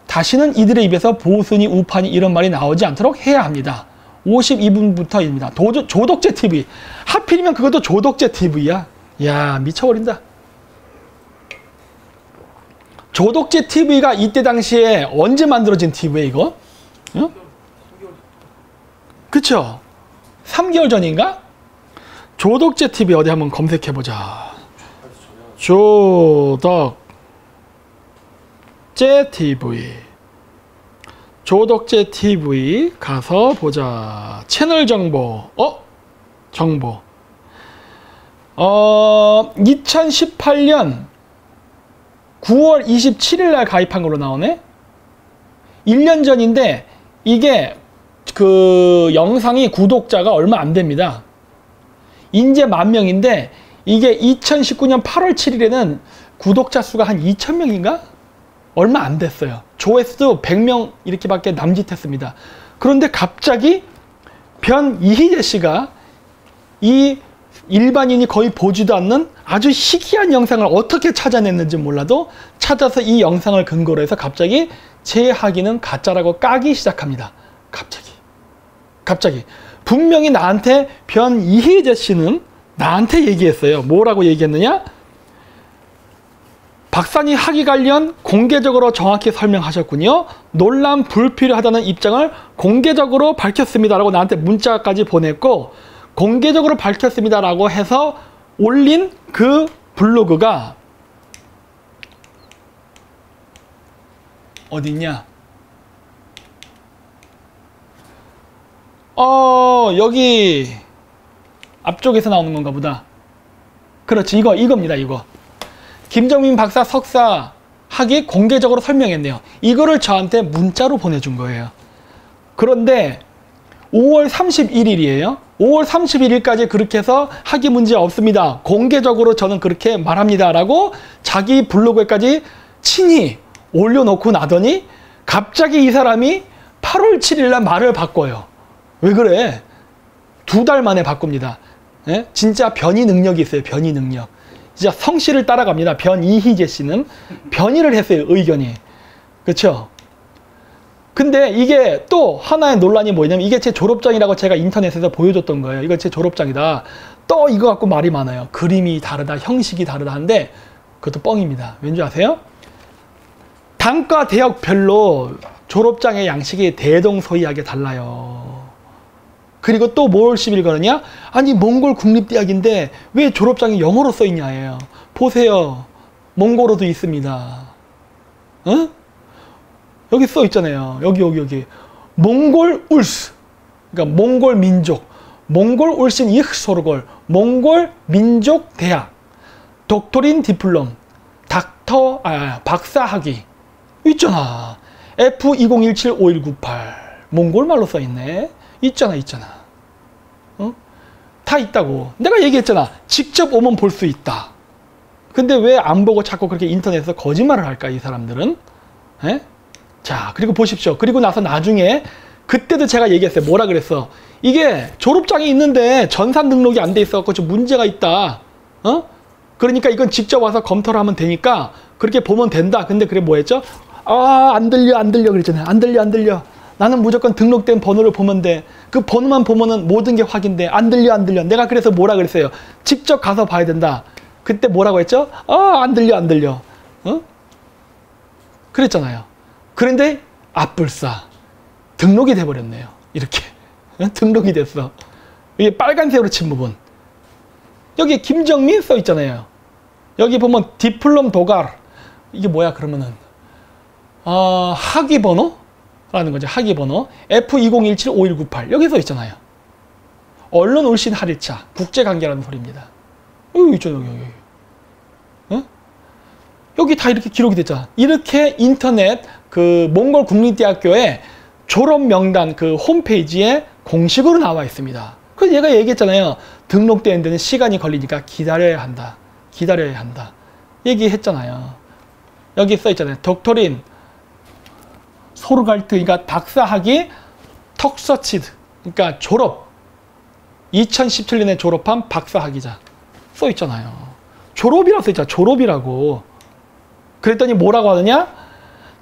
다시는 이들의 입에서 보수니 우파니 이런 말이 나오지 않도록 해야 합니다. 52분부터입니다. 조덕재 TV. 하필이면 그것도 조덕재 TV야. 야, 미쳐버린다. 조덕재 TV가 이때 당시에 언제 만들어진 TV에 이거? 응? 그쵸? 3개월 전인가? 조덕재 TV 어디 한번 검색해보자. 조덕재 TV. 조덕재 TV 가서 보자. 채널 정보. 정보. 2018년 9월 27일 날 가입한 걸로 나오네? 1년 전인데 이게 그 영상이 구독자가 얼마 안 됩니다. 인제 10,000명인데 이게 2019년 8월 7일에는 구독자 수가 한 2,000명인가? 얼마 안 됐어요. 조회수도 100명 이렇게밖에 남짓했습니다. 그런데 갑자기 변이희재 씨가 이 일반인이 거의 보지도 않는 아주 희귀한 영상을 어떻게 찾아냈는지 몰라도 찾아서 이 영상을 근거로 해서 갑자기 제 학위는 가짜라고 까기 시작합니다. 갑자기 분명히 나한테 변이희재 씨는 나한테 얘기했어요. 뭐라고 얘기했느냐? 박사님 학위 관련 공개적으로 정확히 설명하셨군요. 논란 불필요하다는 입장을 공개적으로 밝혔습니다라고 나한테 문자까지 보냈고 공개적으로 밝혔습니다라고 해서 올린 그 블로그가 어디 있냐? 여기 앞쪽에서 나오는 건가 보다. 그렇지, 이겁니다. 김정민 박사 석사 학위 공개적으로 설명했네요. 이거를 저한테 문자로 보내준 거예요. 그런데 5월 31일이에요. 5월 31일까지 그렇게 해서 학위 문제 없습니다. 공개적으로 저는 그렇게 말합니다. 라고 자기 블로그에까지 친히 올려놓고 나더니 갑자기 이 사람이 8월 7일날 말을 바꿔요. 왜 그래? 2달 만에 바꿉니다. 예? 진짜 변이 능력이 있어요. 변이 능력. 진짜 성씨를 따라갑니다. 변이희재 씨는 변이를 했어요. 의견이. 그렇죠? 근데 이게 또 하나의 논란이 뭐냐면 이게 제 졸업장이라고 제가 인터넷에서 보여줬던 거예요. 이거 제 졸업장이다. 또 이거 갖고 말이 많아요. 그림이 다르다, 형식이 다르다 하는데 그것도 뻥입니다. 왠지 아세요? 단과 대학별로 졸업장의 양식이 대동소이하게 달라요. 그리고 또 뭘 시비를 거느냐? 아니 몽골 국립대학인데 왜 졸업장이 영어로 써있냐예요. 보세요. 몽골어도 있습니다. 어? 여기 써 있잖아요. 여기. 몽골 울스. 그러니까 몽골 민족. 몽골 울신 이흐 소르골 몽골 민족 대학 독토린 디플롬 박사 학위 있잖아. F20175198 몽골 말로 써있네. 있잖아. 어? 다 있다고. 내가 얘기했잖아. 직접 오면 볼 수 있다. 근데 왜 안 보고 자꾸 그렇게 인터넷에서 거짓말을 할까 이 사람들은? 에? 자, 그리고 보십시오. 그리고 나서 나중에 그때도 제가 얘기했어요. 뭐라 그랬어? 이게 졸업장이 있는데 전산 등록이 안 돼 있어갖고 좀 문제가 있다. 어? 그러니까 이건 직접 와서 검토를 하면 되니까 그렇게 보면 된다. 근데 그래 뭐 했죠? 아, 안 들려 그랬잖아요. 안 들려. 나는 무조건 등록된 번호를 보면 돼. 그 번호만 보면은 모든 게 확인돼. 안 들려. 내가 그래서 뭐라 그랬어요? 직접 가서 봐야 된다. 그때 뭐라고 했죠? 아, 안 들려. 어? 그랬잖아요. 그런데 앞불사 등록이 돼버렸네요. 이렇게 등록이 됐어. 이게 빨간색으로 친 부분. 여기 김정민 써 있잖아요. 여기 보면 디플롬 도갈 이게 뭐야 그러면은 학위 번호라는 거죠. 학위 번호 F20175198 여기 써 있잖아요. 언론 울신 하리차 국제관계라는 소리입니다. 여기 있죠. 여기. 여기 다 이렇게 기록이 됐잖아. 이렇게 인터넷 그 몽골 국립대학교의 졸업 명단 그 홈페이지에 공식으로 나와 있습니다. 그래서 얘가 얘기했잖아요. 등록되는 데는 시간이 걸리니까 기다려야 한다. 얘기했잖아요. 여기 써 있잖아요. 독토린 소르갈트 그러니까 박사학위 턱서치드 그러니까 졸업 2017년에 졸업한 박사학위자 써 있잖아요. 졸업이라고 써 있잖아. 졸업이라고. 그랬더니 뭐라고 하느냐?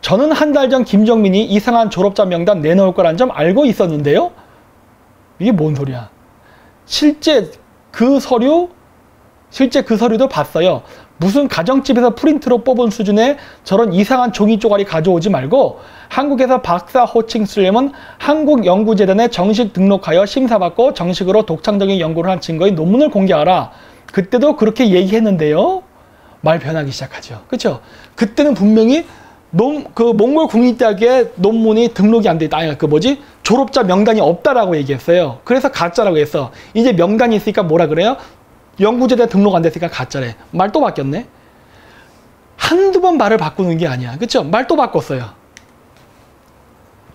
저는 한 달 전 김정민이 이상한 졸업자 명단 내놓을 거란 점 알고 있었는데요. 이게 뭔 소리야? 실제 그 서류도 봤어요. 무슨 가정집에서 프린트로 뽑은 수준의 저런 이상한 종이 쪼가리 가져오지 말고 한국에서 박사 호칭 쓰려면 한국연구재단에 정식 등록하여 심사받고 정식으로 독창적인 연구를 한 증거인 논문을 공개하라. 그때도 그렇게 얘기했는데요. 말 변하기 시작하죠. 그렇죠? 그때는 분명히 그 몽골 국립대학의 논문이 등록이 안 돼 있다. 아니, 졸업자 명단이 없다라고 얘기했어요. 그래서 가짜라고 했어. 이제 명단이 있으니까 뭐라 그래요? 연구재단에 등록 안 됐으니까 가짜래. 말 또 바뀌었네. 한두 번 말을 바꾸는 게 아니야. 그렇죠? 말 또 바꿨어요.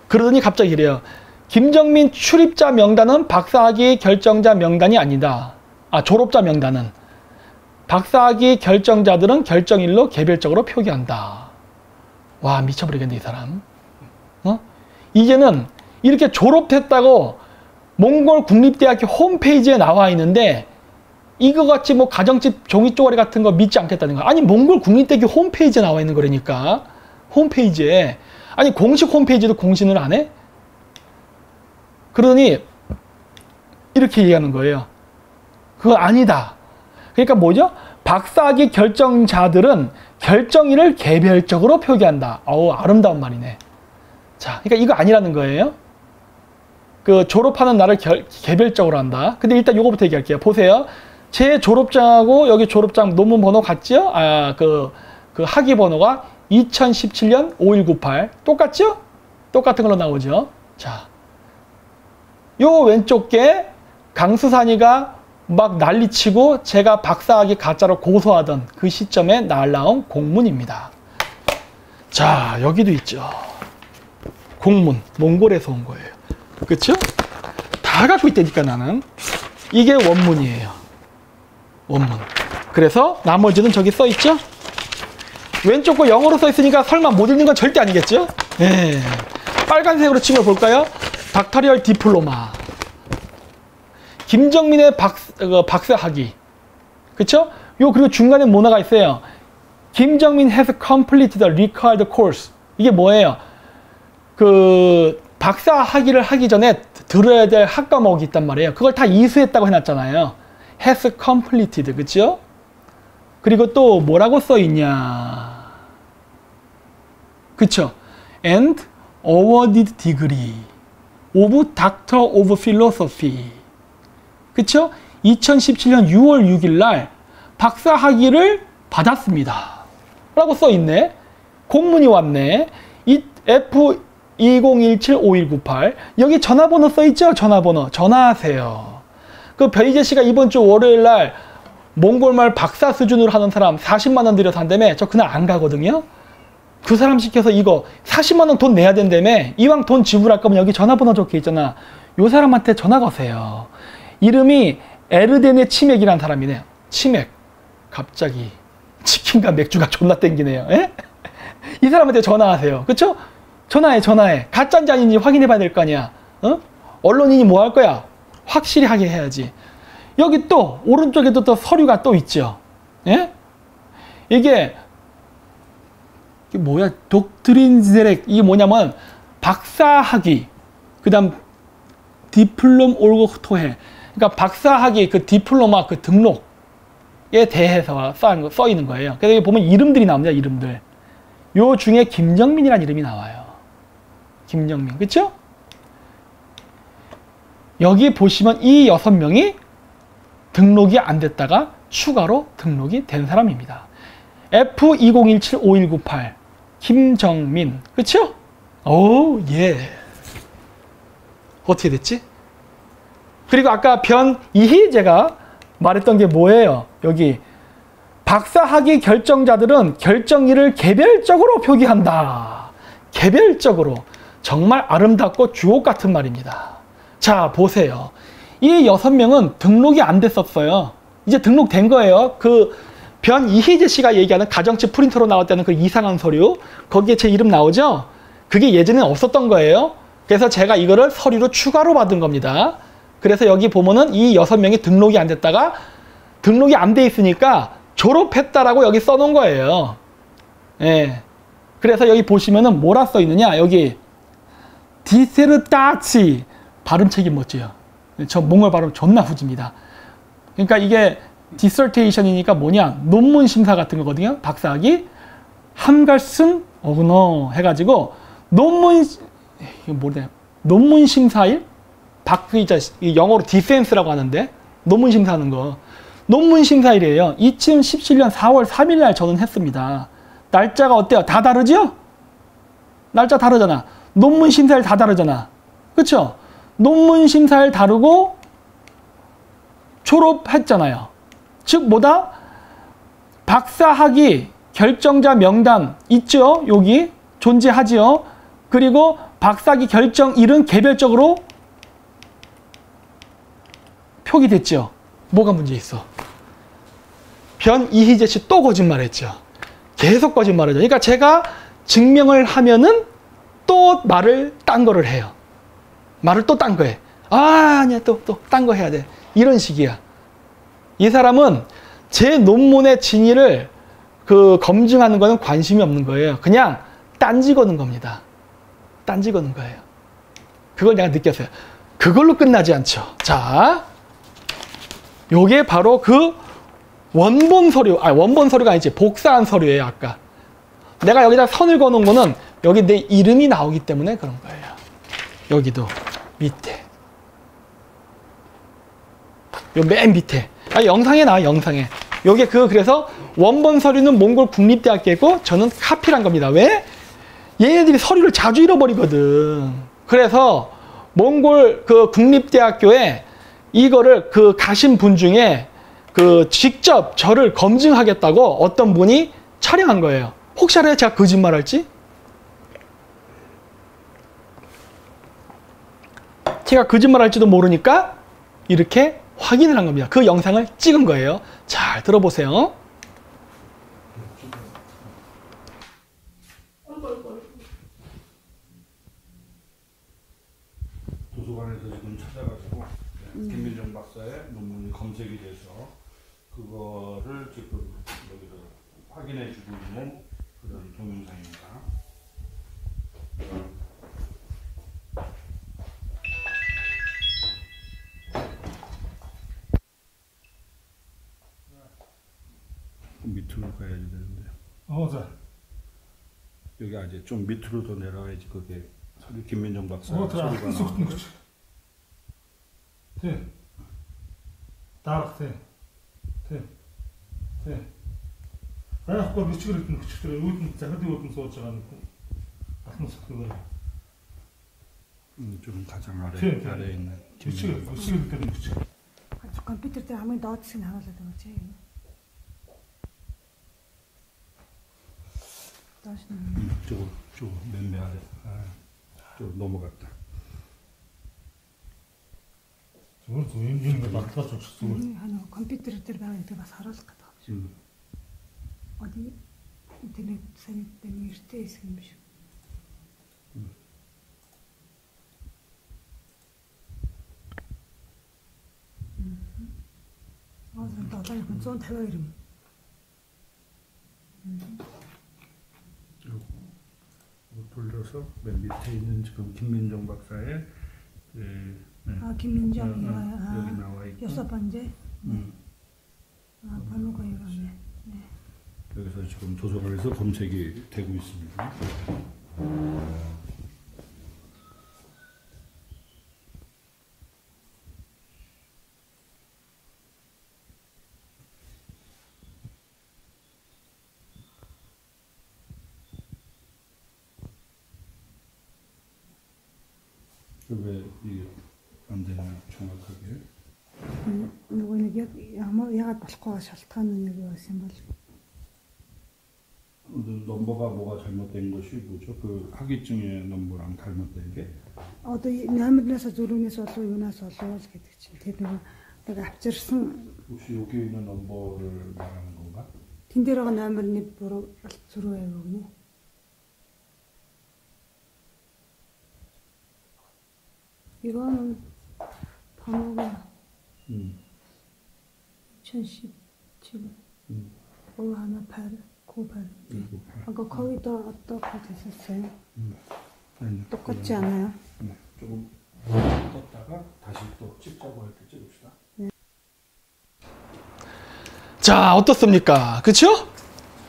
그러더니 갑자기 이래요. 김정민 출입자 명단은 박사학위 결정자 명단이 아니다. 졸업자 명단은. 박사학위 결정자들은 결정일로 개별적으로 표기한다. 와, 미쳐버리겠네 이 사람. 이제는 이렇게 졸업했다고 몽골 국립대학교 홈페이지에 나와 있는데 이거 같이 뭐 가정집 종이 쪼가리 같은 거 믿지 않겠다는 거야. 아니 몽골 국립대학교 홈페이지에 나와 있는 거라니까. 홈페이지에. 아니 공식 홈페이지도 공신을 안 해? 그러더니 이렇게 얘기하는 거예요. 그거 아니다. 그러니까 뭐죠? 박사학위 결정자들은 결정일을 개별적으로 표기한다. 어우, 아름다운 말이네. 자, 그러니까 이거 아니라는 거예요. 그 졸업하는 날을 개별적으로 한다. 근데 일단 요거부터 얘기할게요. 보세요. 제 졸업장하고 여기 졸업장 논문 번호 같죠? 그 학위 번호가 2017년 5198. 똑같죠? 똑같은 걸로 나오죠. 자, 요 왼쪽 게 강수산이가 막 난리치고 제가 박사학위 가짜로 고소하던 그 시점에 날라온 공문입니다. 자, 여기도 있죠. 공문, 몽골에서 온 거예요. 그쵸? 다 갖고 있다니까 나는. 이게 원문이에요. 원문. 그래서 나머지는 저기 써 있죠? 왼쪽 거 영어로 써 있으니까 설마 못 읽는 건 절대 아니겠죠? 네. 빨간색으로 친 걸 볼까요? 닥터리얼 디플로마. 김정민의 박사 학위. 그쵸? 그리고 중간에 뭐 나가 있어요? 김정민 has completed the required course. 이게 뭐예요? 그 박사 학위를 하기 전에 들어야 될 학과목이 있단 말이에요. 그걸 다 이수했다고 해놨잖아요. has completed. 그쵸? 그리고 또 뭐라고 써 있냐? 그쵸? and awarded degree of Doctor of Philosophy. 그쵸? 2017년 6월 6일 날 박사 학위를 받았습니다. 라고 써 있네. 공문이 왔네. 이 F20175198 여기 전화번호 써 있죠? 전화번호. 전화하세요. 그 변희재 씨가 이번 주 월요일 날 몽골말 박사 수준으로 하는 사람 40만 원 들여서 한다며. 저 그날 안 가거든요. 그 사람 시켜서 이거 40만 원 돈 내야 된다며. 이왕 돈 지불할 거면 여기 전화번호 적혀 있잖아. 요 사람한테 전화 거세요. 이름이 에르데네 치맥이라는 사람이네요. 치맥. 갑자기 치킨과 맥주가 존나 땡기네요. 에? 이 사람한테 전화하세요. 그쵸? 전화해. 가짜인지 아닌지 확인해 봐야 될 거 아니야. 어? 언론인이 뭐 할 거야? 확실히 하게 해야지. 여기 또 오른쪽에도 또 서류가 또 있죠. 예? 이게 뭐야? 독트린제렉. 이게 뭐냐면 박사학위, 그다음 디플롬 올고토해. 그러니까 박사학위 그 디플로마 그 등록에 대해서 써 있는 거예요. 그래서 여기 보면 이름들이 나옵니다. 이름들. 요 중에 김정민이라는 이름이 나와요. 김정민. 그쵸? 여기 보시면 이 6명이 등록이 안 됐다가 추가로 등록이 된 사람입니다. F20175198 김정민. 그쵸? 오, 예. 어떻게 됐지? 그리고 아까 변이희 제가 말했던 게 뭐예요? 여기 박사학위 결정자들은 결정일을 개별적으로 표기한다. 개별적으로. 정말 아름답고 주옥 같은 말입니다. 자, 보세요. 이 6명은 등록이 안 됐었어요. 이제 등록된 거예요. 그 변이희재 씨가 얘기하는 가정집 프린터로 나왔다는 그 이상한 서류, 거기에 제 이름 나오죠? 그게 예전에는 없었던 거예요. 그래서 제가 이거를 서류로 추가로 받은 겁니다. 그래서 여기 보면은 이 6명이 등록이 안 됐다가 등록이 안 돼 있으니까 졸업했다라고 여기 써놓은 거예요. 예. 그래서 여기 보시면은 뭐라 써 있느냐? 여기 디세르타치. 발음 책임 멋져요. 저 몽골 발음 존나 후집니다. 그러니까 이게 디설테이션이니까 뭐냐? 논문 심사 같은 거거든요. 박사학위 함갈슨 어그너 해가지고 논문 이거 뭐래? 논문 심사일? 영어로 디펜스라고 하는데 논문 심사하는 거. 논문 심사일이에요. 2017년 4월 3일 날 저는 했습니다. 날짜가 어때요? 다 다르죠? 날짜 다르잖아. 논문 심사일 다 다르잖아. 그쵸? 논문 심사일 다르고 졸업했잖아요. 즉 뭐다? 박사학위 결정자 명단 있죠? 여기 존재하지요. 그리고 박사학위 결정일은 개별적으로 표기됐죠. 뭐가 문제 있어? 변이희재 씨 또 거짓말했죠. 계속 거짓말하죠. 그러니까 제가 증명을 하면은 또 말을 딴 거를 해요. 말을 또 딴 거해. 아니야, 또 딴 거 해야 돼. 이런 식이야. 이 사람은 제 논문의 진위를 검증하는 거는 관심이 없는 거예요. 그냥 딴지 거는 겁니다. 딴지 거는 거예요. 그걸 내가 느꼈어요. 그걸로 끝나지 않죠. 자, 요게 바로 그 원본 서류, 원본 서류가 아니지, 복사한 서류예요, 아까. 내가 여기다 선을 그어놓은 거는 여기 내 이름이 나오기 때문에 그런 거예요. 여기도 밑에. 요 맨 밑에. 영상에 나와, 영상에. 요게 그래서 원본 서류는 몽골 국립대학교고 저는 카피란 겁니다. 왜? 얘네들이 서류를 자주 잃어버리거든. 그래서 몽골 국립대학교에 이거를 가신 분 중에 직접 저를 검증하겠다고 어떤 분이 촬영한 거예요. 혹시 알아요? 제가 거짓말할지? 제가 거짓말할지도 모르니까 이렇게 확인을 한 겁니다. 그 영상을 찍은 거예요. 잘 들어보세요. 도서관에서 지금 찾아가지고 김민정 박사의 논문이 검색이 돼서 그거를 지금 여기서 확인해 주고 있는 그런 동영상입니다. 밑으로 가야지 되는데. 자. 여기 아직 좀 밑으로 더 내려가야지 그게 서류 김민정 박사 들어. 소리가 나오는 거지. 돼. 다 돼. 돼. 돼. 아까 미치고 있던 거 치더라. 이거 제가 되고 있던 소리가 않고. 아무튼 그거. 좀 가장 아래에 돼. 있는 미치고 있던 거. компьютер дээр хамгийн доод хэсгийг харуулдаг байгаа чи. Доош нь. 저거 맨매 아래. 저 넘어갔다. зүгээр энэ багтааж өгч зүгээр. Хана компьютер дээр байгаа юм бас харуулах гэдэг байна. 어디 интернет сайт дээр нэртэй хэсэг юм биш. долларын 152 юм. 돌려서 맨 밑에 있는 지금 김민정 박사의 김민정 여기 나와 있고 6번째. 번호가 이거네. 네. 여기서 지금 조정을 해서 검색이 되고 있습니다. 왜 이게 안 되나 정확하게? нөгөө нэг ягаад болохгүй шалтгаан нь нэг байсан бол 넘버가 뭐가 잘못된 것이 뭐죠? 그 학위증의 넘버랑 잘못된 게? одоо номернаас зөрүүнээс болов юунаас болов гэдэг чинь тэр нэг авчирсан 혹시 여기 있는 넘버를 말하는 건가? тэн дээр байгаа номерны буруу зөрүү байв гэнэ. 이거는 번호가 2017 5 하나 8 9 8 아까 거기도 어떻게 됐었어요? 똑같지 않아요? 네, 조금 떴다가 다시 또 찍자고 할 때 찍읍시다. 자, 어떻습니까? 그쵸?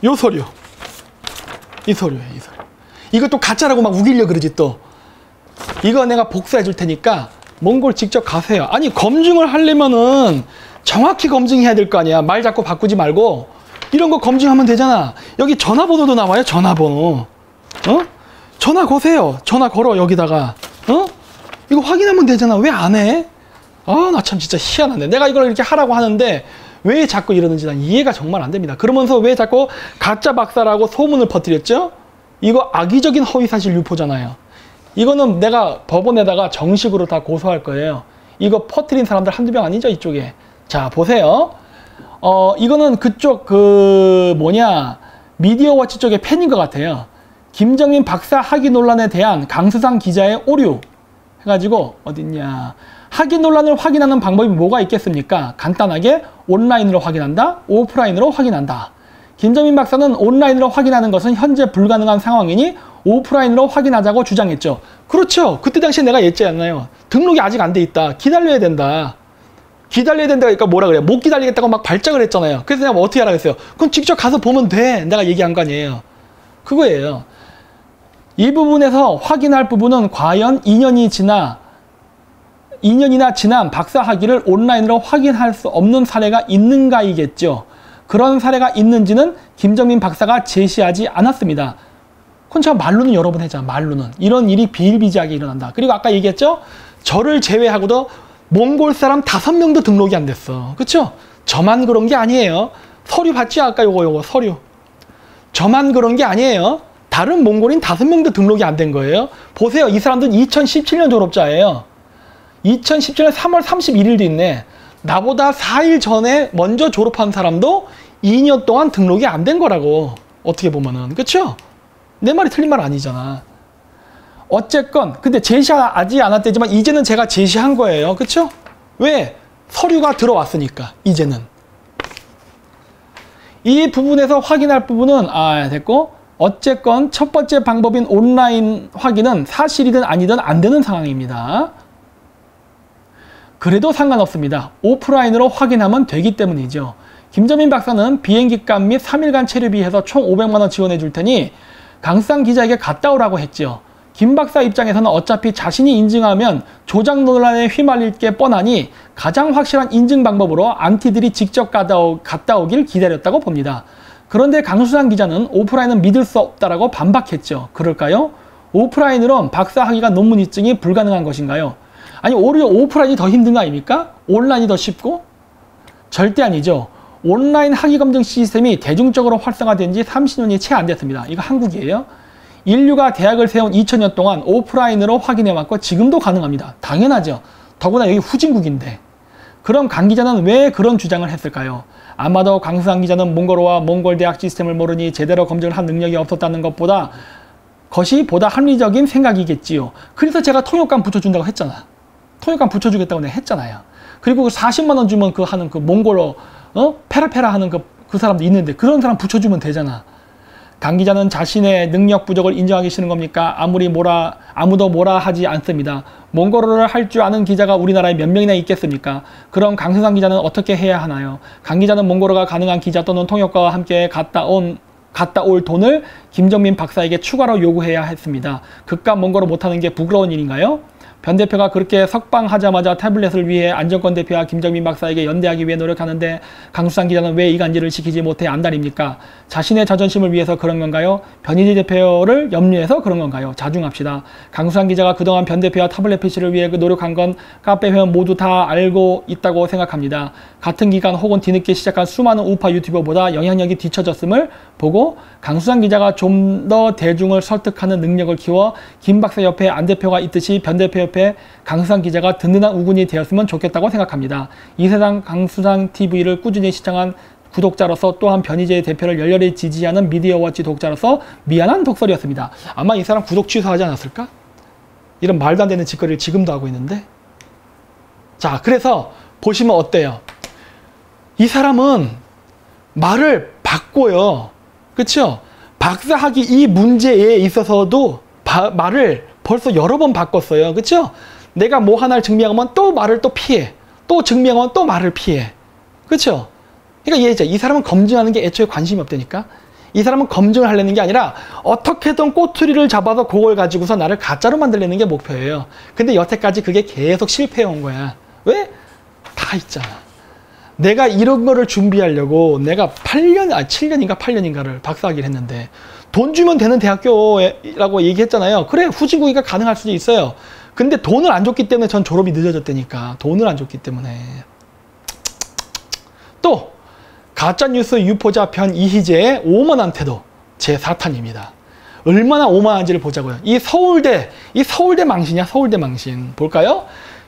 요 서류. 이 서류예요, 이 서류. 이것도 가짜라고 막 우기려 그러지 또. 이거 내가 복사해 줄 테니까 몽골 직접 가세요. 아니, 검증을 하려면은 정확히 검증해야 될 거 아니야. 말 자꾸 바꾸지 말고 이런 거 검증하면 되잖아. 여기 전화번호도 나와요. 전화번호. 전화 거세요. 전화 걸어 여기다가. 이거 확인하면 되잖아. 왜 안 해? 나 참 진짜 희한하네. 내가 이걸 이렇게 하라고 하는데 왜 자꾸 이러는지 난 이해가 정말 안 됩니다. 그러면서 왜 자꾸 가짜 박사라고 소문을 퍼뜨렸죠? 이거 악의적인 허위사실 유포잖아요. 이거는 내가 법원에다가 정식으로 다 고소할 거예요. 이거 퍼뜨린 사람들 한두 명 아니죠, 이쪽에. 자, 보세요. 이거는 그쪽 미디어워치 쪽의 팬인 것 같아요. 김정민 박사 학위 논란에 대한 강수상 기자의 오류 해가지고 어딨냐. 학위 논란을 확인하는 방법이 뭐가 있겠습니까? 간단하게 온라인으로 확인한다, 오프라인으로 확인한다. 김정민 박사는 온라인으로 확인하는 것은 현재 불가능한 상황이니 오프라인으로 확인하자고 주장했죠. 그렇죠. 그때 당시에 내가 얘기했잖아요. 등록이 아직 안 돼 있다. 기다려야 된다. 기다려야 된다니까 뭐라 그래요? 못 기다리겠다고 막 발작을 했잖아요. 그래서 내가 뭐 어떻게 하라고 했어요? 그럼 직접 가서 보면 돼. 내가 얘기한 거 아니에요. 그거예요. 이 부분에서 확인할 부분은 과연 2년이나 지난 박사 학위를 온라인으로 확인할 수 없는 사례가 있는가이겠죠. 그런 사례가 있는지는 김정민 박사가 제시하지 않았습니다. 그건 제가 말로는 여러 번 했잖아. 말로는. 이런 일이 비일비재하게 일어난다. 그리고 아까 얘기했죠? 저를 제외하고도 몽골 사람 5명도 등록이 안 됐어. 그쵸? 저만 그런 게 아니에요. 서류 봤지? 아까 요거 서류. 저만 그런 게 아니에요. 다른 몽골인 5명도 등록이 안 된 거예요. 보세요. 이 사람들은 2017년 졸업자예요. 2017년 3월 31일도 있네. 나보다 4일 전에 먼저 졸업한 사람도 2년 동안 등록이 안 된 거라고. 어떻게 보면은. 그쵸? 내 말이 틀린 말 아니잖아. 어쨌건 근데 제시하지 않았대지만 이제는 제가 제시한 거예요. 그쵸? 왜? 서류가 들어왔으니까 이제는. 이 부분에서 확인할 부분은 됐고 어쨌건 첫 번째 방법인 온라인 확인은 사실이든 아니든 안 되는 상황입니다. 그래도 상관없습니다. 오프라인으로 확인하면 되기 때문이죠. 김정민 박사는 비행기값 및 3일간 체류비 해서 총 500만 원 지원해 줄 테니 강수상 기자에게 갔다 오라고 했죠. 김 박사 입장에서는 어차피 자신이 인증하면 조작 논란에 휘말릴 게 뻔하니 가장 확실한 인증 방법으로 안티들이 직접 갔다 오길 기다렸다고 봅니다. 그런데 강수상 기자는 오프라인은 믿을 수 없다라고 반박했죠. 그럴까요? 오프라인으론 박사 학위가 논문 입증이 불가능한 것인가요? 아니 오히려 오프라인이 더 힘든 거 아닙니까? 온라인이 더 쉽고? 절대 아니죠. 온라인 학위검증 시스템이 대중적으로 활성화된 지 30년이 채 안 됐습니다. 이거 한국이에요. 인류가 대학을 세운 2000년 동안 오프라인으로 확인해왔고 지금도 가능합니다. 당연하죠. 더구나 여기 후진국인데. 그럼 강 기자는 왜 그런 주장을 했을까요? 아마도 강수상 기자는 몽골어와 몽골 대학 시스템을 모르니 제대로 검증을 한 능력이 없었다는 것이 보다 합리적인 생각이겠지요. 그래서 제가 통역관 붙여준다고 했잖아. 통역관 붙여주겠다고 내가 했잖아요. 그리고 40만 원 주면 그 하는 그 몽골어 페라페라 하는 그 사람도 있는데 그런 사람 붙여주면 되잖아. 강 기자는 자신의 능력 부족을 인정하기 싫은 겁니까? 아무도 뭐라 하지 않습니다. 몽골어를 할 줄 아는 기자가 우리나라에 몇 명이나 있겠습니까? 그럼 강수상 기자는 어떻게 해야 하나요? 강 기자는 몽골어가 가능한 기자 또는 통역가와 함께 갔다 올 돈을 김정민 박사에게 추가로 요구해야 했습니다. 그깟 몽골어 못하는 게 부끄러운 일인가요? 변 대표가 그렇게 석방하자마자 태블릿을 위해 안정권 대표와 김정민 박사에게 연대하기 위해 노력하는데 강수상 기자는 왜 이간질을 시키지 못해 안달입니까? 자신의 자존심을 위해서 그런 건가요? 변희재 대표를 염려해서 그런 건가요? 자중합시다. 강수상 기자가 그동안 변 대표와 태블릿 PC를 위해 노력한 건 카페 회원 모두 다 알고 있다고 생각합니다. 같은 기간 혹은 뒤늦게 시작한 수많은 우파 유튜버보다 영향력이 뒤처졌음을 보고 강수상 기자가 좀 더 대중을 설득하는 능력을 키워 김 박사 옆에 안 대표가 있듯이 변 대표 옆에 강수상 기자가 든든한 우군이 되었으면 좋겠다고 생각합니다. 이 세상 강수상 TV를 꾸준히 시청한 구독자로서 또한 변희재 대표를 열렬히 지지하는 미디어워치 독자로서 미안한 독설이었습니다. 아마 이 사람 구독 취소하지 않았을까? 이런 말도 안 되는 짓거리를 지금도 하고 있는데. 자, 그래서 보시면 어때요? 이 사람은 말을 바꿔요. 그렇죠? 박사학위 이 문제에 있어서도 말을 벌써 여러 번 바꿨어요. 그렇죠? 내가 뭐 하나를 증명하면 또 말을 또 피해. 또 증명하면 또 말을 피해. 그렇죠? 그러니까 이해했죠? 이 사람은 검증하는 게 애초에 관심이 없다니까. 이 사람은 검증을 하려는 게 아니라 어떻게든 꼬투리를 잡아서 그걸 가지고서 나를 가짜로 만들려는 게 목표예요. 근데 여태까지 그게 계속 실패해온 거야. 왜? 다 있잖아. 내가 이런 거를 준비하려고 내가 7년인가 8년인가를 박사학위를 했는데 돈 주면 되는 대학교라고 얘기했잖아요. 그래, 후진국이니까 가능할 수도 있어요. 근데 돈을 안 줬기 때문에 전 졸업이 늦어졌다니까. 돈을 안 줬기 때문에. 또 가짜뉴스 유포자 변 이희재의 오만한 태도 제 4탄입니다. 얼마나 오만한지를 보자고요. 이 서울대 망신이야. 서울대 망신. 볼까요?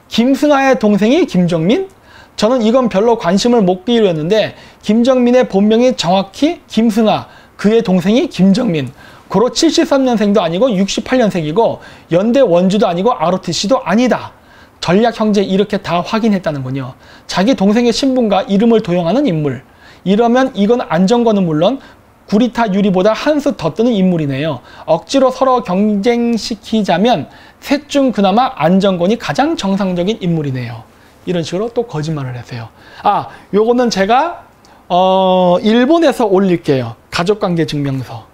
김승아의 동생이 김정민? 저는 이건 별로 관심을 못 기울였는데 김정민의 본명이 정확히 김승아, 그의 동생이 김정민. 고로 73년생도 아니고 68년생이고 연대 원주도 아니고 ROTC도 아니다. 전략 형제 이렇게 다 확인했다는군요. 자기 동생의 신분과 이름을 도용하는 인물. 이러면 이건 안정권은 물론 구리타 유리보다 한 수 더 뜨는 인물이네요. 억지로 서로 경쟁시키자면 셋 중 그나마 안정권이 가장 정상적인 인물이네요. 이런 식으로 또 거짓말을 했어요. 아, 요거는 제가 일본에서 올릴게요. 가족관계 증명서.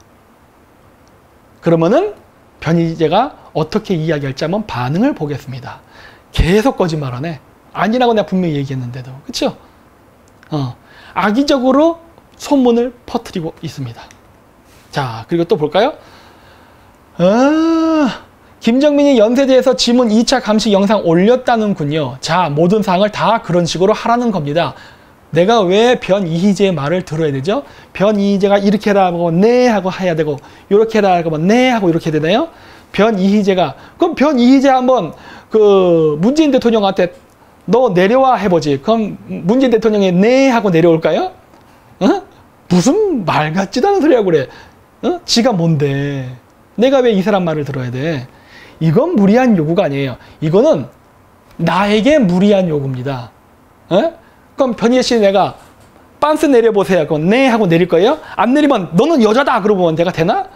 그러면은 변희재가 어떻게 이야기할지 한번 반응을 보겠습니다. 계속 거짓말하네. 아니라고 내가 분명히 얘기했는데도. 그쵸? 악의적으로 소문을 퍼뜨리고 있습니다. 자, 그리고 또 볼까요? 김정민이 연세대에서 지문 2차 감식 영상 올렸다는군요. 자, 모든 사항을 다 그런 식으로 하라는 겁니다. 내가 왜 변이희재의 말을 들어야 되죠? 변이희재가 이렇게 하라고 네 하고 해야 되고 이렇게 하라고 네 하고 이렇게 되나요? 변이희재가 그럼 변이희재 한번 그 문재인 대통령한테 너 내려와 해보지. 그럼 문재인 대통령이 네 하고 내려올까요? 무슨 말 같지도 않은 소리 하고 그래. 지가 뭔데. 내가 왜 이 사람 말을 들어야 돼. 이건 무리한 요구가 아니에요. 이거는 나에게 무리한 요구입니다. 그럼 변희재 씨 내가 빤스 내려보세요. 그럼 네 하고 내릴 거예요? 안 내리면 너는 여자다 그러면 내가 되나?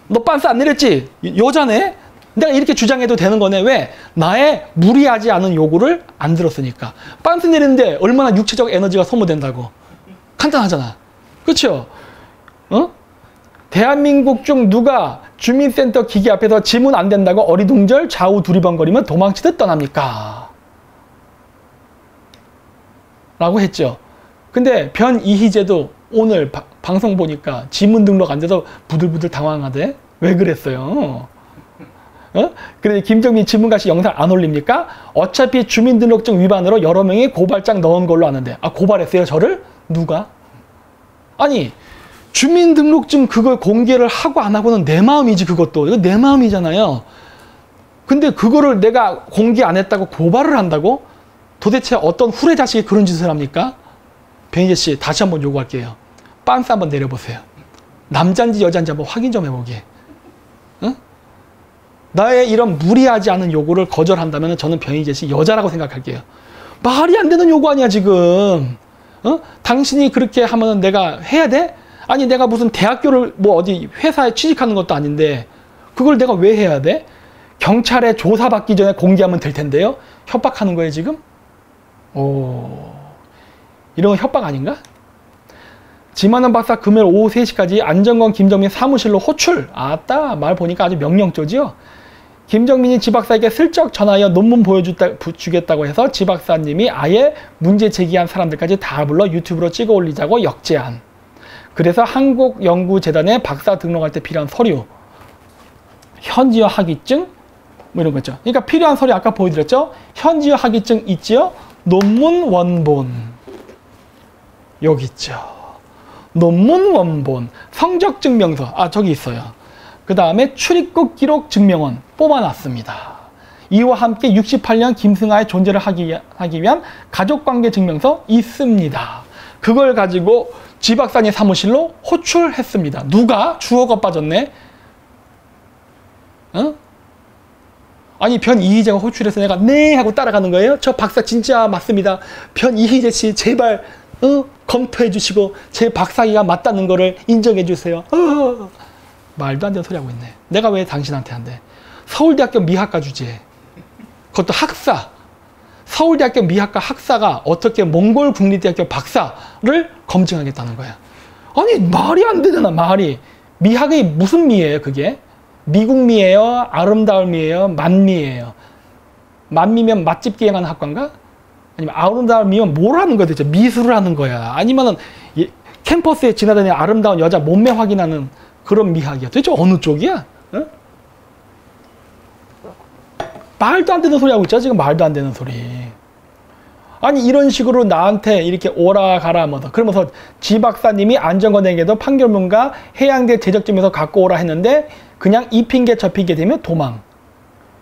너 빤스 안 내렸지? 여자네? 내가 이렇게 주장해도 되는 거네. 왜? 나의 무리하지 않은 요구를 안 들었으니까. 빤스 내리는데 얼마나 육체적 에너지가 소모된다고. 간단하잖아. 그렇죠? 대한민국 중 누가 주민센터 기기 앞에서 지문 안 된다고 어리둥절 좌우 두리번거리면 도망치듯 떠납니까? 라고 했죠. 근데 변이희재도 오늘 방송 보니까 지문 등록 안 돼서 부들부들 당황하대. 왜 그랬어요? 그래서 김정민 질문가시 영상 안 올립니까? 어차피 주민등록증 위반으로 여러 명이 고발장 넣은 걸로 아는데. 아, 고발했어요, 저를? 누가? 아니, 주민등록증 그걸 공개를 하고 안 하고는 내 마음이지, 그것도. 이거 내 마음이잖아요. 근데 그거를 내가 공개 안 했다고 고발을 한다고? 도대체 어떤 후레 자식이 그런 짓을 합니까? 변희재 씨, 다시 한번 요구할게요. 빤스 한번 내려보세요. 남자인지 여자인지 한번 확인 좀 해보게. 응? 나의 이런 무리하지 않은 요구를 거절한다면 저는 변희재 씨 여자라고 생각할게요. 말이 안 되는 요구 아니야, 지금. 당신이 그렇게 하면 내가 해야 돼? 아니, 내가 무슨 대학교를 뭐 어디 회사에 취직하는 것도 아닌데 그걸 내가 왜 해야 돼? 경찰에 조사받기 전에 공개하면 될 텐데요? 협박하는 거예요, 지금? 오, 이런 건 협박 아닌가? 지만원 박사 금요일 오후 3시까지 안정건 김정민 사무실로 호출. 아따, 말 보니까 아주 명령조지요. 김정민이 지 박사에게 슬쩍 전화하여 논문 보여주겠다고 해서 지 박사님이 아예 문제 제기한 사람들까지 다 불러 유튜브로 찍어 올리자고 역제안. 그래서 한국연구재단에 박사 등록할 때 필요한 서류, 현지어 학위증, 뭐 이런 거 있죠. 그러니까 필요한 서류 아까 보여드렸죠. 현지어 학위증 있지요. 논문 원본 여기 있죠. 논문 원본, 성적 증명서, 아 저기 있어요. 그 다음에 출입국 기록 증명원 뽑아놨습니다. 이와 함께 68년 김승아의 존재를 하기 위한 가족관계 증명서 있습니다. 그걸 가지고 지 박사님 사무실로 호출했습니다. 누가? 주어가 빠졌네. 어? 아니 변이희재가 호출해서 내가 네 하고 따라가는 거예요? 저 박사 진짜 맞습니다. 변이희재 씨 제발 검토해 주시고 제 박사기가 맞다는 거를 인정해 주세요. 말도 안 되는 소리 하고 있네. 내가 왜 당신한테 한대? 서울대학교 미학과 주제에 그것도 학사. 서울대학교 미학과 학사가 어떻게 몽골 국립대학교 박사를 검증하겠다는 거야. 아니 말이 안 되잖아. 말이. 미학이 무슨 미예요 그게? 미국 미예요? 아름다울 미예요? 만미예요? 만미면 맛집 기행하는 학과인가? 아니면 아름다울 미면 뭘 하는 거야 대체? 미술을 하는 거야? 아니면은 캠퍼스에 지나다니는 아름다운 여자 몸매 확인하는 그런 미학이야? 도대체 어느 쪽이야? 어? 말도 안 되는 소리 하고 있죠 지금. 말도 안 되는 소리. 아니 이런 식으로 나한테 이렇게 오라 가라 하면서 그러면서 지 박사님이 안정건에게도 판결문과 해양대 제적점에서 갖고 오라 했는데 그냥 이 핑계 저 핑계 되면 도망.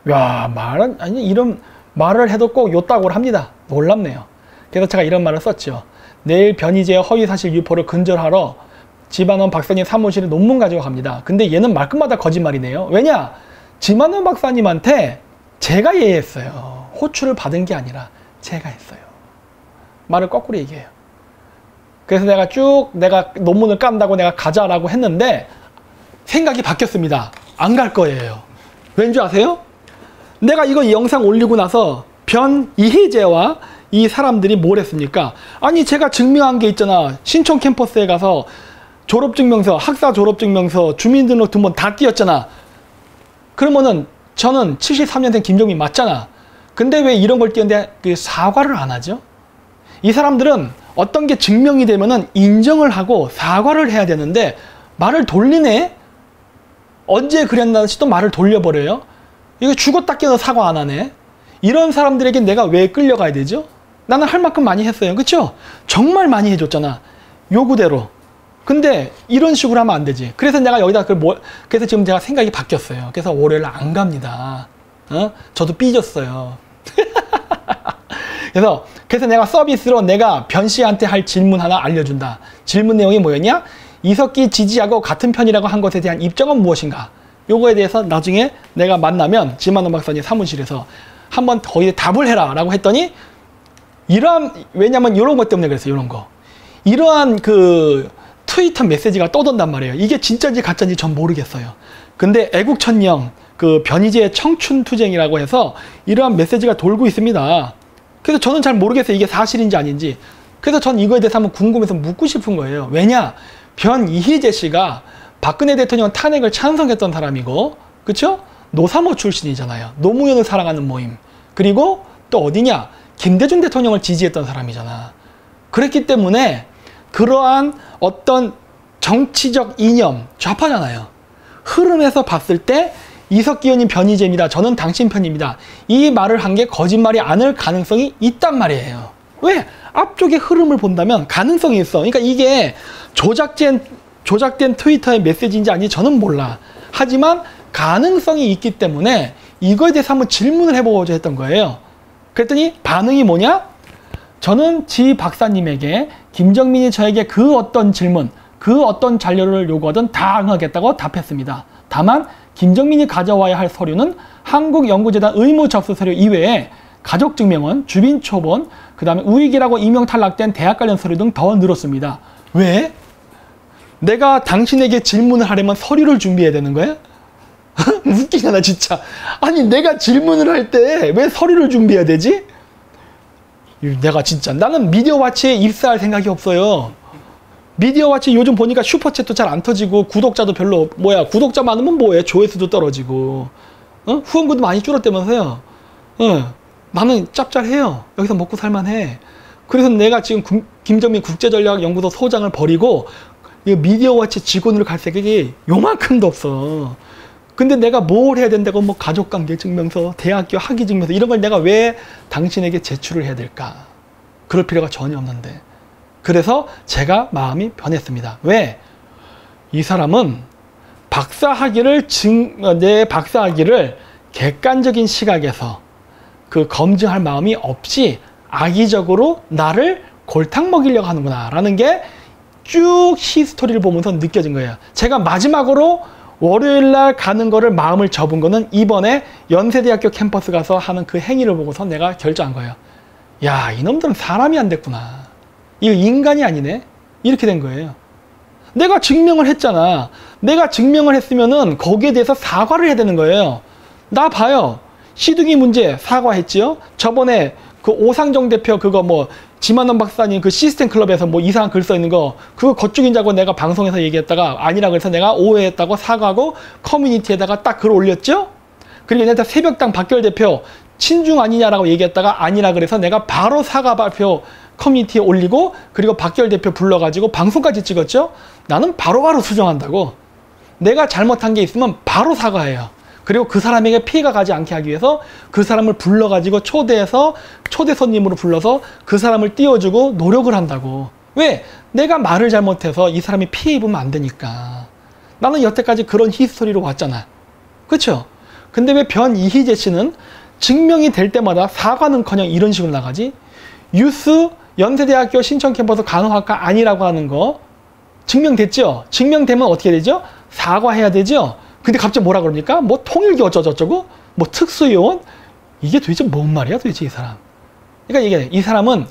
야 말은 아니 이런 말을 해도 꼭 요따구를 합니다. 놀랍네요. 그래서 제가 이런 말을 썼죠. 내일 변희재의 허위사실 유포를 근절하러 지만원 박사님 사무실에 논문 가지고 갑니다. 근데 얘는 말끝마다 거짓말이네요. 왜냐? 지만원 박사님한테 제가 예했어요. 호출을 받은 게 아니라 제가 했어요. 말을 거꾸로 얘기해요. 그래서 내가 논문을 깐다고 내가 가자라고 했는데 생각이 바뀌었습니다. 안 갈 거예요. 왠지 아세요? 내가 이거 영상 올리고 나서 변이희재와 이 사람들이 뭘 했습니까? 아니 제가 증명한 게 있잖아. 신촌 캠퍼스에 가서 졸업증명서, 학사 졸업증명서, 주민등록 등본 다 띄었잖아. 그러면은 저는 73년생 김정민 맞잖아. 근데 왜 이런 걸 띄었는데 사과를 안 하죠? 이 사람들은 어떤 게 증명이 되면은 인정을 하고 사과를 해야 되는데 말을 돌리네? 언제 그랬나 또 말을 돌려버려요? 이거 죽었다 깨어나 사과 안 하네? 이런 사람들에게 내가 왜 끌려가야 되죠? 나는 할 만큼 많이 했어요. 그쵸? 정말 많이 해줬잖아. 요구대로. 근데 이런 식으로 하면 안 되지. 그래서 내가 여기다 그래서 지금 제가 생각이 바뀌었어요. 그래서 월요일 안 갑니다. 저도 삐졌어요. 그래서 내가 서비스로 내가 변 씨한테 할 질문 하나 알려준다. 질문 내용이 뭐였냐? 이석기 지지하고 같은 편이라고 한 것에 대한 입장은 무엇인가? 요거에 대해서 나중에 내가 만나면 지만원 박사님 사무실에서 한번 거기에 답을 해라 라고 했더니 왜냐면 이런 것 때문에 그랬어요. 이런 거. 이러한 트위터 메시지가 떠돈단 말이에요. 이게 진짜인지 가짜인지 전 모르겠어요. 근데 애국천령 변희재의 청춘투쟁이라고 해서 이러한 메시지가 돌고 있습니다. 그래서 저는 잘 모르겠어요. 이게 사실인지 아닌지. 그래서 전 이거에 대해서 한번 궁금해서 묻고 싶은 거예요. 왜냐? 변이희재 씨가 박근혜 대통령 탄핵을 찬성했던 사람이고, 그쵸? 노사모 출신이잖아요. 노무현을 사랑하는 모임. 그리고 또 어디냐? 김대중 대통령을 지지했던 사람이잖아. 그랬기 때문에 그러한 어떤 정치적 이념, 좌파잖아요. 흐름에서 봤을 때 이석기 의원님 변희재입니다. 저는 당신 편입니다. 이 말을 한 게 거짓말이 아닐 가능성이 있단 말이에요. 왜? 앞쪽의 흐름을 본다면 가능성이 있어. 그러니까 이게 조작된 트위터의 메시지인지 아닌지 저는 몰라. 하지만 가능성이 있기 때문에 이거에 대해서 한번 질문을 해보고자 했던 거예요. 그랬더니 반응이 뭐냐? 저는 지 박사님에게 김정민이 저에게 그 어떤 질문, 그 어떤 자료를 요구하든 다 응하겠다고 답했습니다. 다만 김정민이 가져와야 할 서류는 한국연구재단 의무 접수 서류 이외에 가족증명원, 주민초본, 그 다음에 우익이라고 임명 탈락된 대학 관련 서류 등 더 늘었습니다. 왜? 내가 당신에게 질문을 하려면 서류를 준비해야 되는 거야? 웃기잖아 진짜. 아니 내가 질문을 할 때 왜 서류를 준비해야 되지? 내가 진짜 나는 미디어와치에 입사할 생각이 없어요. 미디어와치 요즘 보니까 슈퍼챗도 잘 안 터지고 구독자도 별로 구독자 많으면 뭐해? 조회수도 떨어지고 후원금도 많이 줄었다면서요. 나는 짭짤해요. 여기서 먹고 살만해. 그래서 내가 지금 김정민 국제전략연구소 소장을 버리고 미디어와치 직원으로 갈 생각이 요만큼도 없어. 근데 내가 뭘 해야 된다고 뭐 가족관계 증명서, 대학교 학위 증명서 이런 걸 내가 왜 당신에게 제출을 해야 될까? 그럴 필요가 전혀 없는데. 그래서 제가 마음이 변했습니다. 왜? 이 사람은 내 박사학위를 객관적인 시각에서 그 검증할 마음이 없이 악의적으로 나를 골탕 먹이려고 하는구나 라는 게 쭉 히스토리를 보면서 느껴진 거예요. 제가 마지막으로 월요일날 가는 거를 마음을 접은 거는 이번에 연세대학교 캠퍼스 가서 하는 그 행위를 보고서 내가 결정한 거예요. 야, 이놈들은 사람이 안 됐구나. 이거 인간이 아니네. 이렇게 된 거예요. 내가 증명을 했잖아. 내가 증명을 했으면은 거기에 대해서 사과를 해야 되는 거예요. 나 봐요. 시둥이 문제 사과했지요. 저번에 그 오상정 대표 그거 뭐 지만원 박사님 그 시스템 클럽에서 뭐 이상한 글 써 있는 거 그거 거쪽인자고 내가 방송에서 얘기했다가 아니라 그래서 내가 오해했다고 사과하고 커뮤니티에다가 딱 글 올렸죠. 그리고 얘네들 새벽당 박결 대표 친중 아니냐라고 얘기했다가 아니라 그래서 내가 바로 사과 발표 커뮤니티에 올리고 그리고 박결 대표 불러가지고 방송까지 찍었죠. 나는 바로바로 수정한다고. 내가 잘못한 게 있으면 바로 사과해요. 그리고 그 사람에게 피해가 가지 않게 하기 위해서 그 사람을 불러가지고 초대해서 초대 손님으로 불러서 그 사람을 띄워주고 노력을 한다고. 왜? 내가 말을 잘못해서 이 사람이 피해 입으면 안 되니까. 나는 여태까지 그런 히스토리로 왔잖아. 그쵸? 근데 왜 변이희재 씨는 증명이 될 때마다 사과는커녕 이런 식으로 나가지? 유스 연세대학교 신청 캠퍼스 간호학과 아니라고 하는 거 증명됐죠? 증명되면 어떻게 되죠? 사과해야 되죠? 근데 갑자기 뭐라 그럽니까? 뭐 통일교 어쩌고저쩌고? 뭐 특수요원? 이게 도대체 뭔 말이야 도대체 이 사람. 그러니까 이 사람은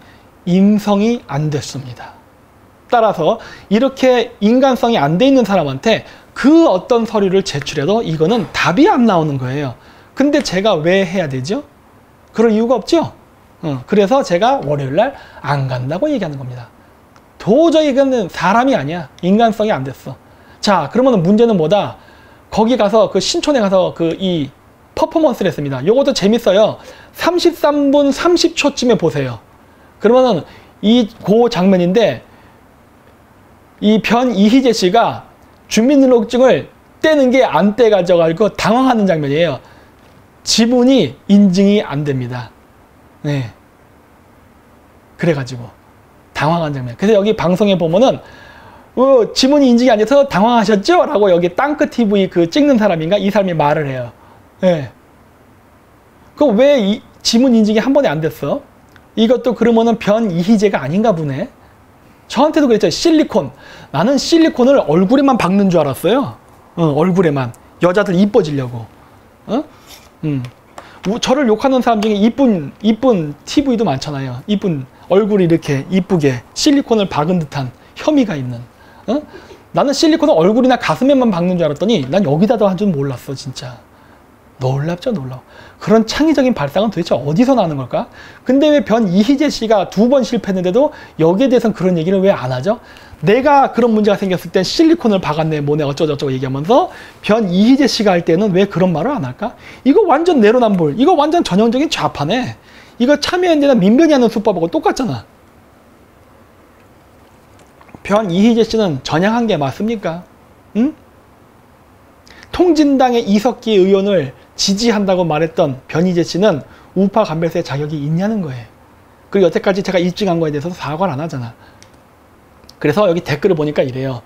인성이 안 됐습니다. 따라서 이렇게 인간성이 안 돼 있는 사람한테 그 어떤 서류를 제출해도 이거는 답이 안 나오는 거예요. 근데 제가 왜 해야 되죠? 그럴 이유가 없죠? 그래서 제가 월요일날 안 간다고 얘기하는 겁니다. 도저히 이거는 사람이 아니야. 인간성이 안 됐어. 자, 그러면 문제는 뭐다? 거기 가서 그 신촌에 가서 이 퍼포먼스를 했습니다. 요것도 재밌어요. 33분 30초쯤에 보세요. 그러면은 그 장면인데 이 변이희재 씨가 주민등록증을 떼는 게 안 떼가지고 당황하는 장면이에요. 지문이 인증이 안 됩니다. 네. 그래가지고 당황한 장면. 그래서 여기 방송에 보면은 지문이 인증이 안 돼서 당황하셨죠? 라고 여기 땅끝TV 그 찍는 사람인가? 이 사람이 말을 해요. 네. 그럼 왜 이 지문 인증이 한 번에 안 됐어? 이것도 그러면은 변이희재가 아닌가 보네. 저한테도 그랬죠. 실리콘. 나는 실리콘을 얼굴에만 박는 줄 알았어요. 얼굴에만. 여자들 이뻐지려고. 저를 욕하는 사람 중에 이쁜 TV도 많잖아요. 이쁜 얼굴이 이렇게 이쁘게 실리콘을 박은 듯한 혐의가 있는. 나는 실리콘을 얼굴이나 가슴에만 박는 줄 알았더니 난 여기다도 한 줄 몰랐어 진짜. 놀랍죠 놀라워. 그런 창의적인 발상은 도대체 어디서 나는 걸까? 근데 왜 변이희재 씨가 2번 실패했는데도 여기에 대해서는 그런 얘기를 왜 안 하죠? 내가 그런 문제가 생겼을 땐 실리콘을 박았네 뭐네 어쩌고저쩌고 얘기하면서 변이희재 씨가 할 때는 왜 그런 말을 안 할까? 이거 완전 내로남불. 이거 완전 전형적인 좌파네. 이거 참여연대나 민변이 하는 수법하고 똑같잖아. 변이희재 씨는 전향한 게 맞습니까? 응? 통진당의 이석기 의원을 지지한다고 말했던 변희재 씨는 우파 감별사의 자격이 있냐는 거예요. 그리고 여태까지 제가 입증한 거에 대해서도 사과를 안 하잖아. 그래서 여기 댓글을 보니까 이래요.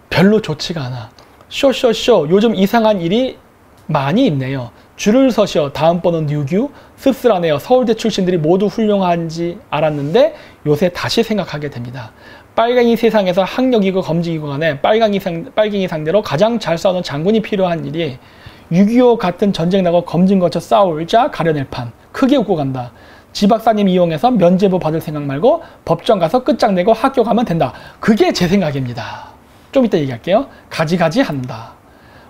별로 좋지가 않아. 쇼쇼쇼 요즘 이상한 일이 많이 있네요. 줄을 서셔. 다음 번은 뉴규. 씁쓸하네요. 서울대 출신들이 모두 훌륭한지 알았는데 요새 다시 생각하게 됩니다. 빨갱이 세상에서 학력이고 검직이고 간에 빨갱이 상대로 가장 잘 싸우는 장군이 필요한 일이 6.25 같은 전쟁 나고 검증 거쳐 싸울자 가려낼 판. 크게 웃고 간다. 지박사님 이용해서 면죄부 받을 생각 말고 법정 가서 끝장내고 학교 가면 된다. 그게 제 생각입니다. 좀 이따 얘기할게요. 가지가지 한다.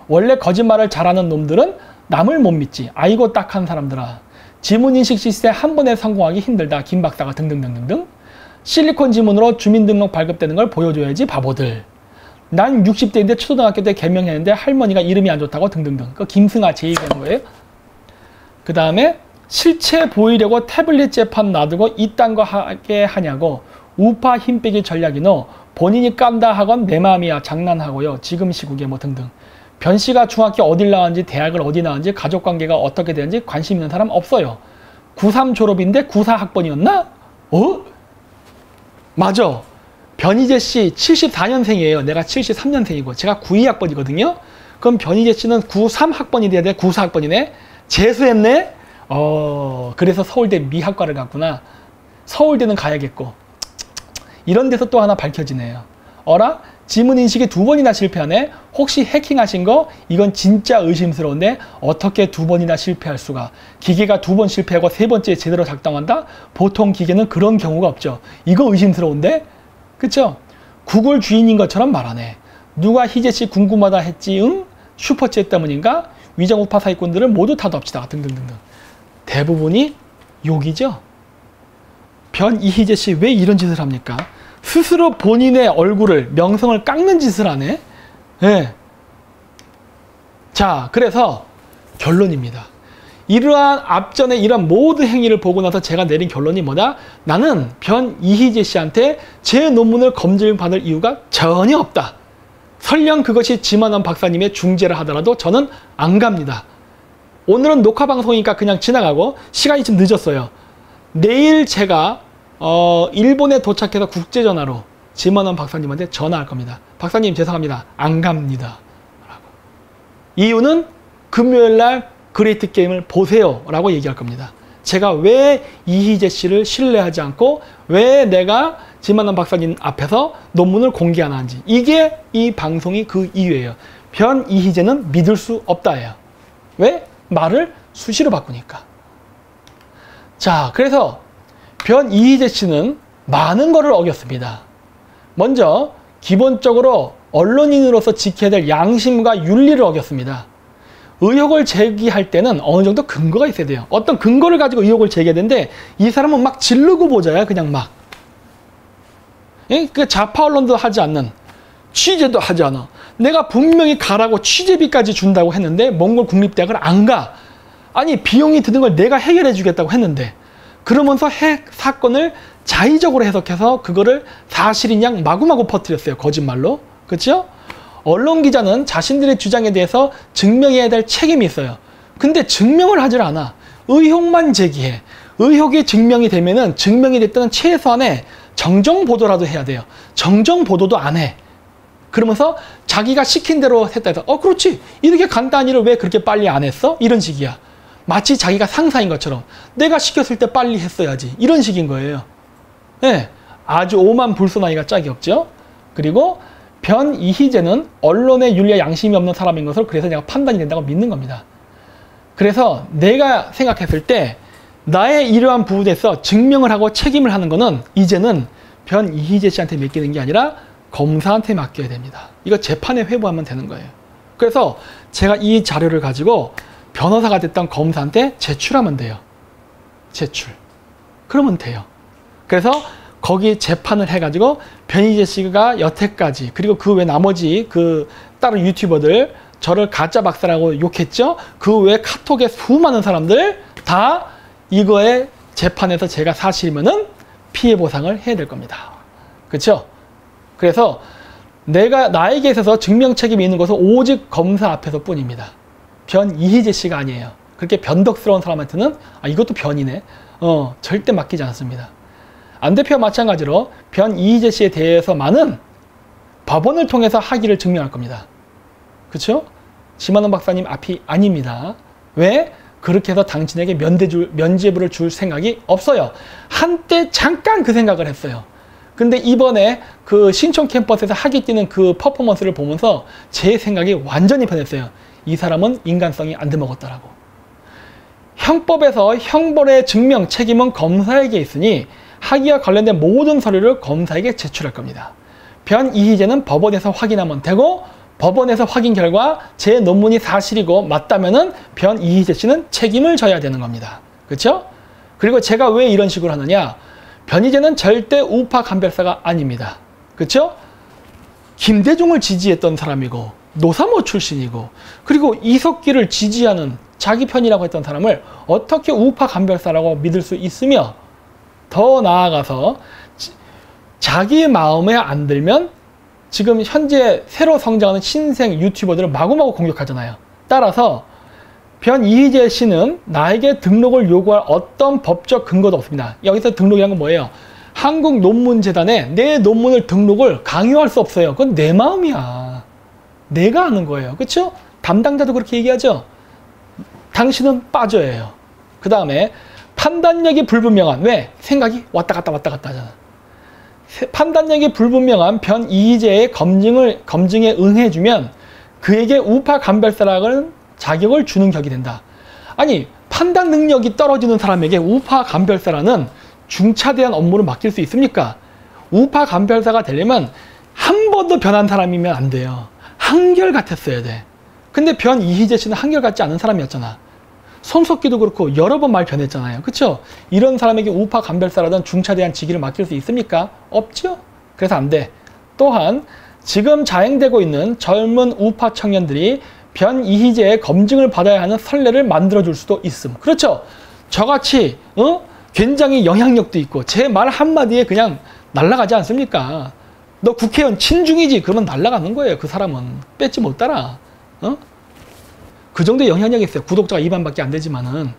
원래 거짓말을 잘하는 놈들은 남을 못 믿지. 아이고 딱한 사람들아. 지문인식 시스템 한 번에 성공하기 힘들다. 김 박사가 등등등등등. 실리콘 지문으로 주민등록 발급되는 걸 보여줘야지 바보들. 난 60대인데 초등학교 때 개명했는데 할머니가 이름이 안 좋다고 등등등. 그 김승아 제 얘기하는 거예요. 그 다음에 실체 보이려고 태블릿 재판 놔두고 이딴 거 하게 하냐고. 우파 힘빼기 전략이노. 본인이 깐다 하건 내 마음이야. 장난하고요. 지금 시국에 뭐 등등. 변 씨가 중학교 어딜 나왔는지 대학을 어디 나왔는지 가족관계가 어떻게 되는지 관심 있는 사람 없어요. 93 졸업인데 94 학번이었나? 어? 맞아. 변희재 씨 74년생이에요. 내가 73년생이고 제가 92학번이거든요. 그럼 변희재 씨는 93 학번이 돼야 돼. 94 학번이네. 재수했네. 그래서 서울대 미학과를 갔구나. 서울대는 가야겠고. 이런 데서 또 하나 밝혀지네요. 어라? 지문인식이 2번이나 실패하네? 혹시 해킹하신 거? 이건 진짜 의심스러운데 어떻게 2번이나 실패할 수가? 기계가 2번 실패하고 3번째 제대로 작동한다? 보통 기계는 그런 경우가 없죠. 이거 의심스러운데? 그쵸? 구글 주인인 것처럼 말하네. 누가 희재씨 궁금하다 했지? 응? 슈퍼챗 때문인가? 위정우파 사기꾼들을 모두 타도합시다. 등등등등. 대부분이 욕이죠? 변 이희재씨 왜 이런 짓을 합니까? 스스로 본인의 얼굴을, 명성을 깎는 짓을 하네. 네. 자, 그래서 결론입니다. 이러한 앞전에 이런 모든 행위를 보고 나서 제가 내린 결론이 뭐다? 나는 변 이희재 씨한테 제 논문을 검증받을 이유가 전혀 없다. 설령 그것이 지만원 박사님의 중재를 하더라도 저는 안 갑니다. 오늘은 녹화 방송이니까 그냥 지나가고 시간이 좀 늦었어요. 내일 제가 일본에 도착해서 국제전화로 지만원 박사님한테 전화할 겁니다. 박사님 죄송합니다. 안 갑니다. 라고. 이유는 금요일날 그레이트 게임을 보세요. 라고 얘기할 겁니다. 제가 왜 이희재 씨를 신뢰하지 않고 왜 내가 지만원 박사님 앞에서 논문을 공개 안 하는지. 이게 이 방송이 그 이유예요. 변 이희재는 믿을 수 없다예요. 왜? 말을 수시로 바꾸니까. 자, 그래서 변 이희재 씨는 많은 것을 어겼습니다. 먼저 기본적으로 언론인으로서 지켜야 될 양심과 윤리를 어겼습니다. 의혹을 제기할 때는 어느 정도 근거가 있어야 돼요. 어떤 근거를 가지고 의혹을 제기해야 되는데 이 사람은 막 지르고 보자야. 그냥 막. 그 좌파 언론도 하지 않는, 취재도 하지 않아. 내가 분명히 가라고 취재비까지 준다고 했는데 몽골 국립대학을 안 가. 아니 비용이 드는 걸 내가 해결해 주겠다고 했는데 그러면서 사건을 자의적으로 해석해서 그거를 사실인 양 마구마구 퍼뜨렸어요. 거짓말로. 그렇죠? 언론 기자는 자신들의 주장에 대해서 증명해야 될 책임이 있어요. 근데 증명을 하질 않아. 의혹만 제기해. 의혹이 증명이 되면은 증명이 됐다는 최소한의 정정 보도라도 해야 돼요. 정정 보도도 안 해. 그러면서 자기가 시킨 대로 했다 해서 그렇지. 이렇게 간단한 일을 왜 그렇게 빨리 안 했어? 이런 식이야. 마치 자기가 상사인 것처럼 내가 시켰을 때 빨리 했어야지. 이런 식인 거예요. 네, 아주 오만불손하기가 짝이 없죠. 그리고 변 이희재는 언론의 윤리와 양심이 없는 사람인 것을 그래서 내가 판단이 된다고 믿는 겁니다. 그래서 내가 생각했을 때 나의 이러한 부분에서 증명을 하고 책임을 하는 거는 이제는 변 이희재 씨한테 맡기는 게 아니라 검사한테 맡겨야 됩니다. 이거 재판에 회부하면 되는 거예요. 그래서 제가 이 자료를 가지고 변호사가 됐던 검사한테 제출하면 돼요. 제출. 그러면 돼요. 그래서 거기 재판을 해가지고 변희재 씨가 여태까지 그리고 그 외 나머지 그 다른 유튜버들 저를 가짜 박사라고 욕했죠. 그 외 카톡에 수많은 사람들 다 이거에 재판에서 제가 사실이면은 피해 보상을 해야 될 겁니다. 그렇죠? 그래서 나에게 있어서 증명 책임이 있는 것은 오직 검사 앞에서 뿐입니다. 변 이희재 씨가 아니에요. 그렇게 변덕스러운 사람한테는 이것도 변이네. 절대 맡기지 않습니다. 안 대표와 마찬가지로 변 이희재 씨에 대해서만은 법원을 통해서 학위를 증명할 겁니다. 그렇죠? 지만원 박사님 앞이 아닙니다. 왜? 그렇게 해서 당신에게 면죄부를 줄 생각이 없어요. 한때 잠깐 그 생각을 했어요. 근데 이번에 그 신촌 캠퍼스에서 학위 뛰는 그 퍼포먼스를 보면서 제 생각이 완전히 변했어요. 이 사람은 인간성이 안 돼먹었다라고. 형법에서 형벌의 증명 책임은 검사에게 있으니 학위와 관련된 모든 서류를 검사에게 제출할 겁니다. 변 이희재는 법원에서 확인하면 되고, 법원에서 확인 결과 제 논문이 사실이고 맞다면은 변 이희재 씨는 책임을 져야 되는 겁니다. 그렇죠? 그리고 제가 왜 이런 식으로 하느냐? 변희재는 절대 우파 간별사가 아닙니다. 그렇죠? 김대중을 지지했던 사람이고 노사모 출신이고, 그리고 이석기를 지지하는 자기 편이라고 했던 사람을 어떻게 우파 간별사라고 믿을 수 있으며, 더 나아가서 자기 마음에 안 들면 지금 현재 새로 성장하는 신생 유튜버들을 마구마구 공격하잖아요. 따라서 변 이희재 씨는 나에게 등록을 요구할 어떤 법적 근거도 없습니다. 여기서 등록이란 건 뭐예요? 한국논문재단에 내 논문을 등록을 강요할 수 없어요. 그건 내 마음이야. 내가 하는 거예요. 그렇죠? 담당자도 그렇게 얘기하죠. 당신은 빠져요. 그 다음에 판단력이 불분명한, 왜? 생각이 왔다 갔다 하잖아. 판단력이 불분명한 변 이희재의 검증에 응해주면 그에게 우파 간별사라는 자격을 주는 격이 된다. 아니, 판단 능력이 떨어지는 사람에게 우파 간별사라는 중차대한 업무를 맡길 수 있습니까? 우파 간별사가 되려면 한 번도 변한 사람이면 안 돼요. 한결같았어야 돼. 근데 변 이희재 씨는 한결같지 않은 사람이었잖아. 손석기도 그렇고 여러 번 말 변했잖아요. 그쵸? 이런 사람에게 우파 간별사라든 중차대한 직위를 맡길 수 있습니까? 없죠? 그래서 안 돼. 또한 지금 자행되고 있는 젊은 우파 청년들이 변 이희재의 검증을 받아야 하는 선례를 만들어줄 수도 있음. 그렇죠? 저같이 굉장히 영향력도 있고 제 말 한마디에 그냥 날아가지 않습니까? 너 국회의원 친중이지? 그러면 날아가는 거예요. 그 사람은. 뺏지 못 따라. 그 정도의 영향력이 있어요. 구독자가 2만밖에 안 되지만은.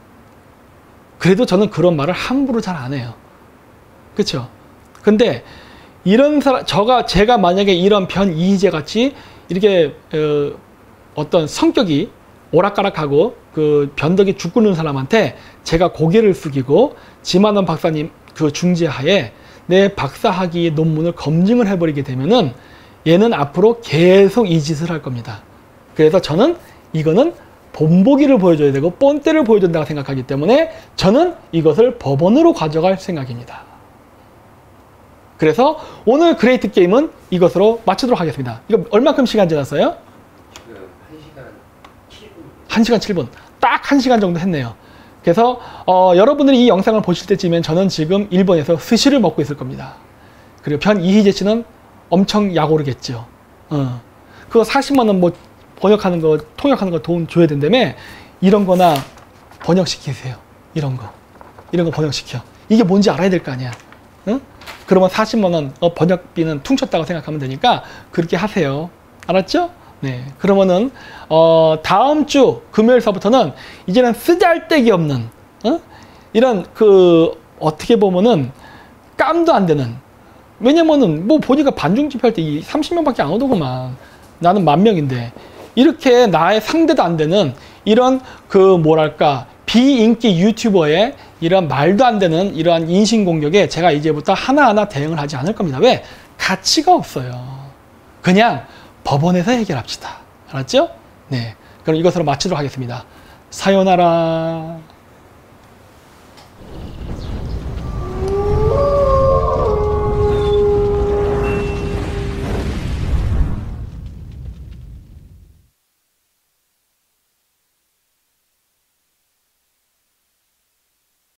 그래도 저는 그런 말을 함부로 잘 안 해요. 그렇죠? 근데 이런 사람, 제가 만약에 이런 변 이희재 같이 이렇게 어떤 성격이 오락가락하고 그 변덕이 죽구는 사람한테 제가 고개를 숙이고 지만원 박사님 그 중재하에 내 박사학위 논문을 검증을 해버리게 되면은 얘는 앞으로 계속 이 짓을 할 겁니다. 그래서 저는 이거는 본보기를 보여줘야 되고 뻔때를 보여준다고 생각하기 때문에 저는 이것을 법원으로 가져갈 생각입니다. 그래서 오늘 그레이트 게임은 이것으로 마치도록 하겠습니다. 이거 얼마큼 시간 지났어요? 지금 1시간 7분. 1시간 7분. 딱 1시간 정도 했네요. 그래서 여러분들이 이 영상을 보실 때쯤엔 저는 지금 일본에서 스시를 먹고 있을 겁니다. 그리고 변 이희재 씨는 엄청 약오르겠죠. 그거 40만 원 뭐 번역하는 거, 통역하는 거 돈 줘야 된다며. 이런 거나 번역시키세요. 이런 거 번역시켜. 이게 뭔지 알아야 될 거 아니야. 응? 그러면 40만 원 번역비는 퉁쳤다고 생각하면 되니까 그렇게 하세요. 알았죠? 네. 그러면은 다음 주 금요일서부터는 이제는 쓰잘데기 없는 이런 어떻게 보면은 깜도 안 되는, 왜냐면은 뭐 보니까 반중집회할 때 30명밖에 안 오더구만. 나는 10,000명인데 이렇게 나의 상대도 안 되는 이런 뭐랄까 비인기 유튜버의 이런 말도 안 되는 이러한 인신공격에 제가 이제부터 하나하나 대응을 하지 않을 겁니다. 왜? 가치가 없어요. 그냥 법원에서 해결합시다. 알았죠? 네. 그럼 이것으로 마치도록 하겠습니다. 사요나라.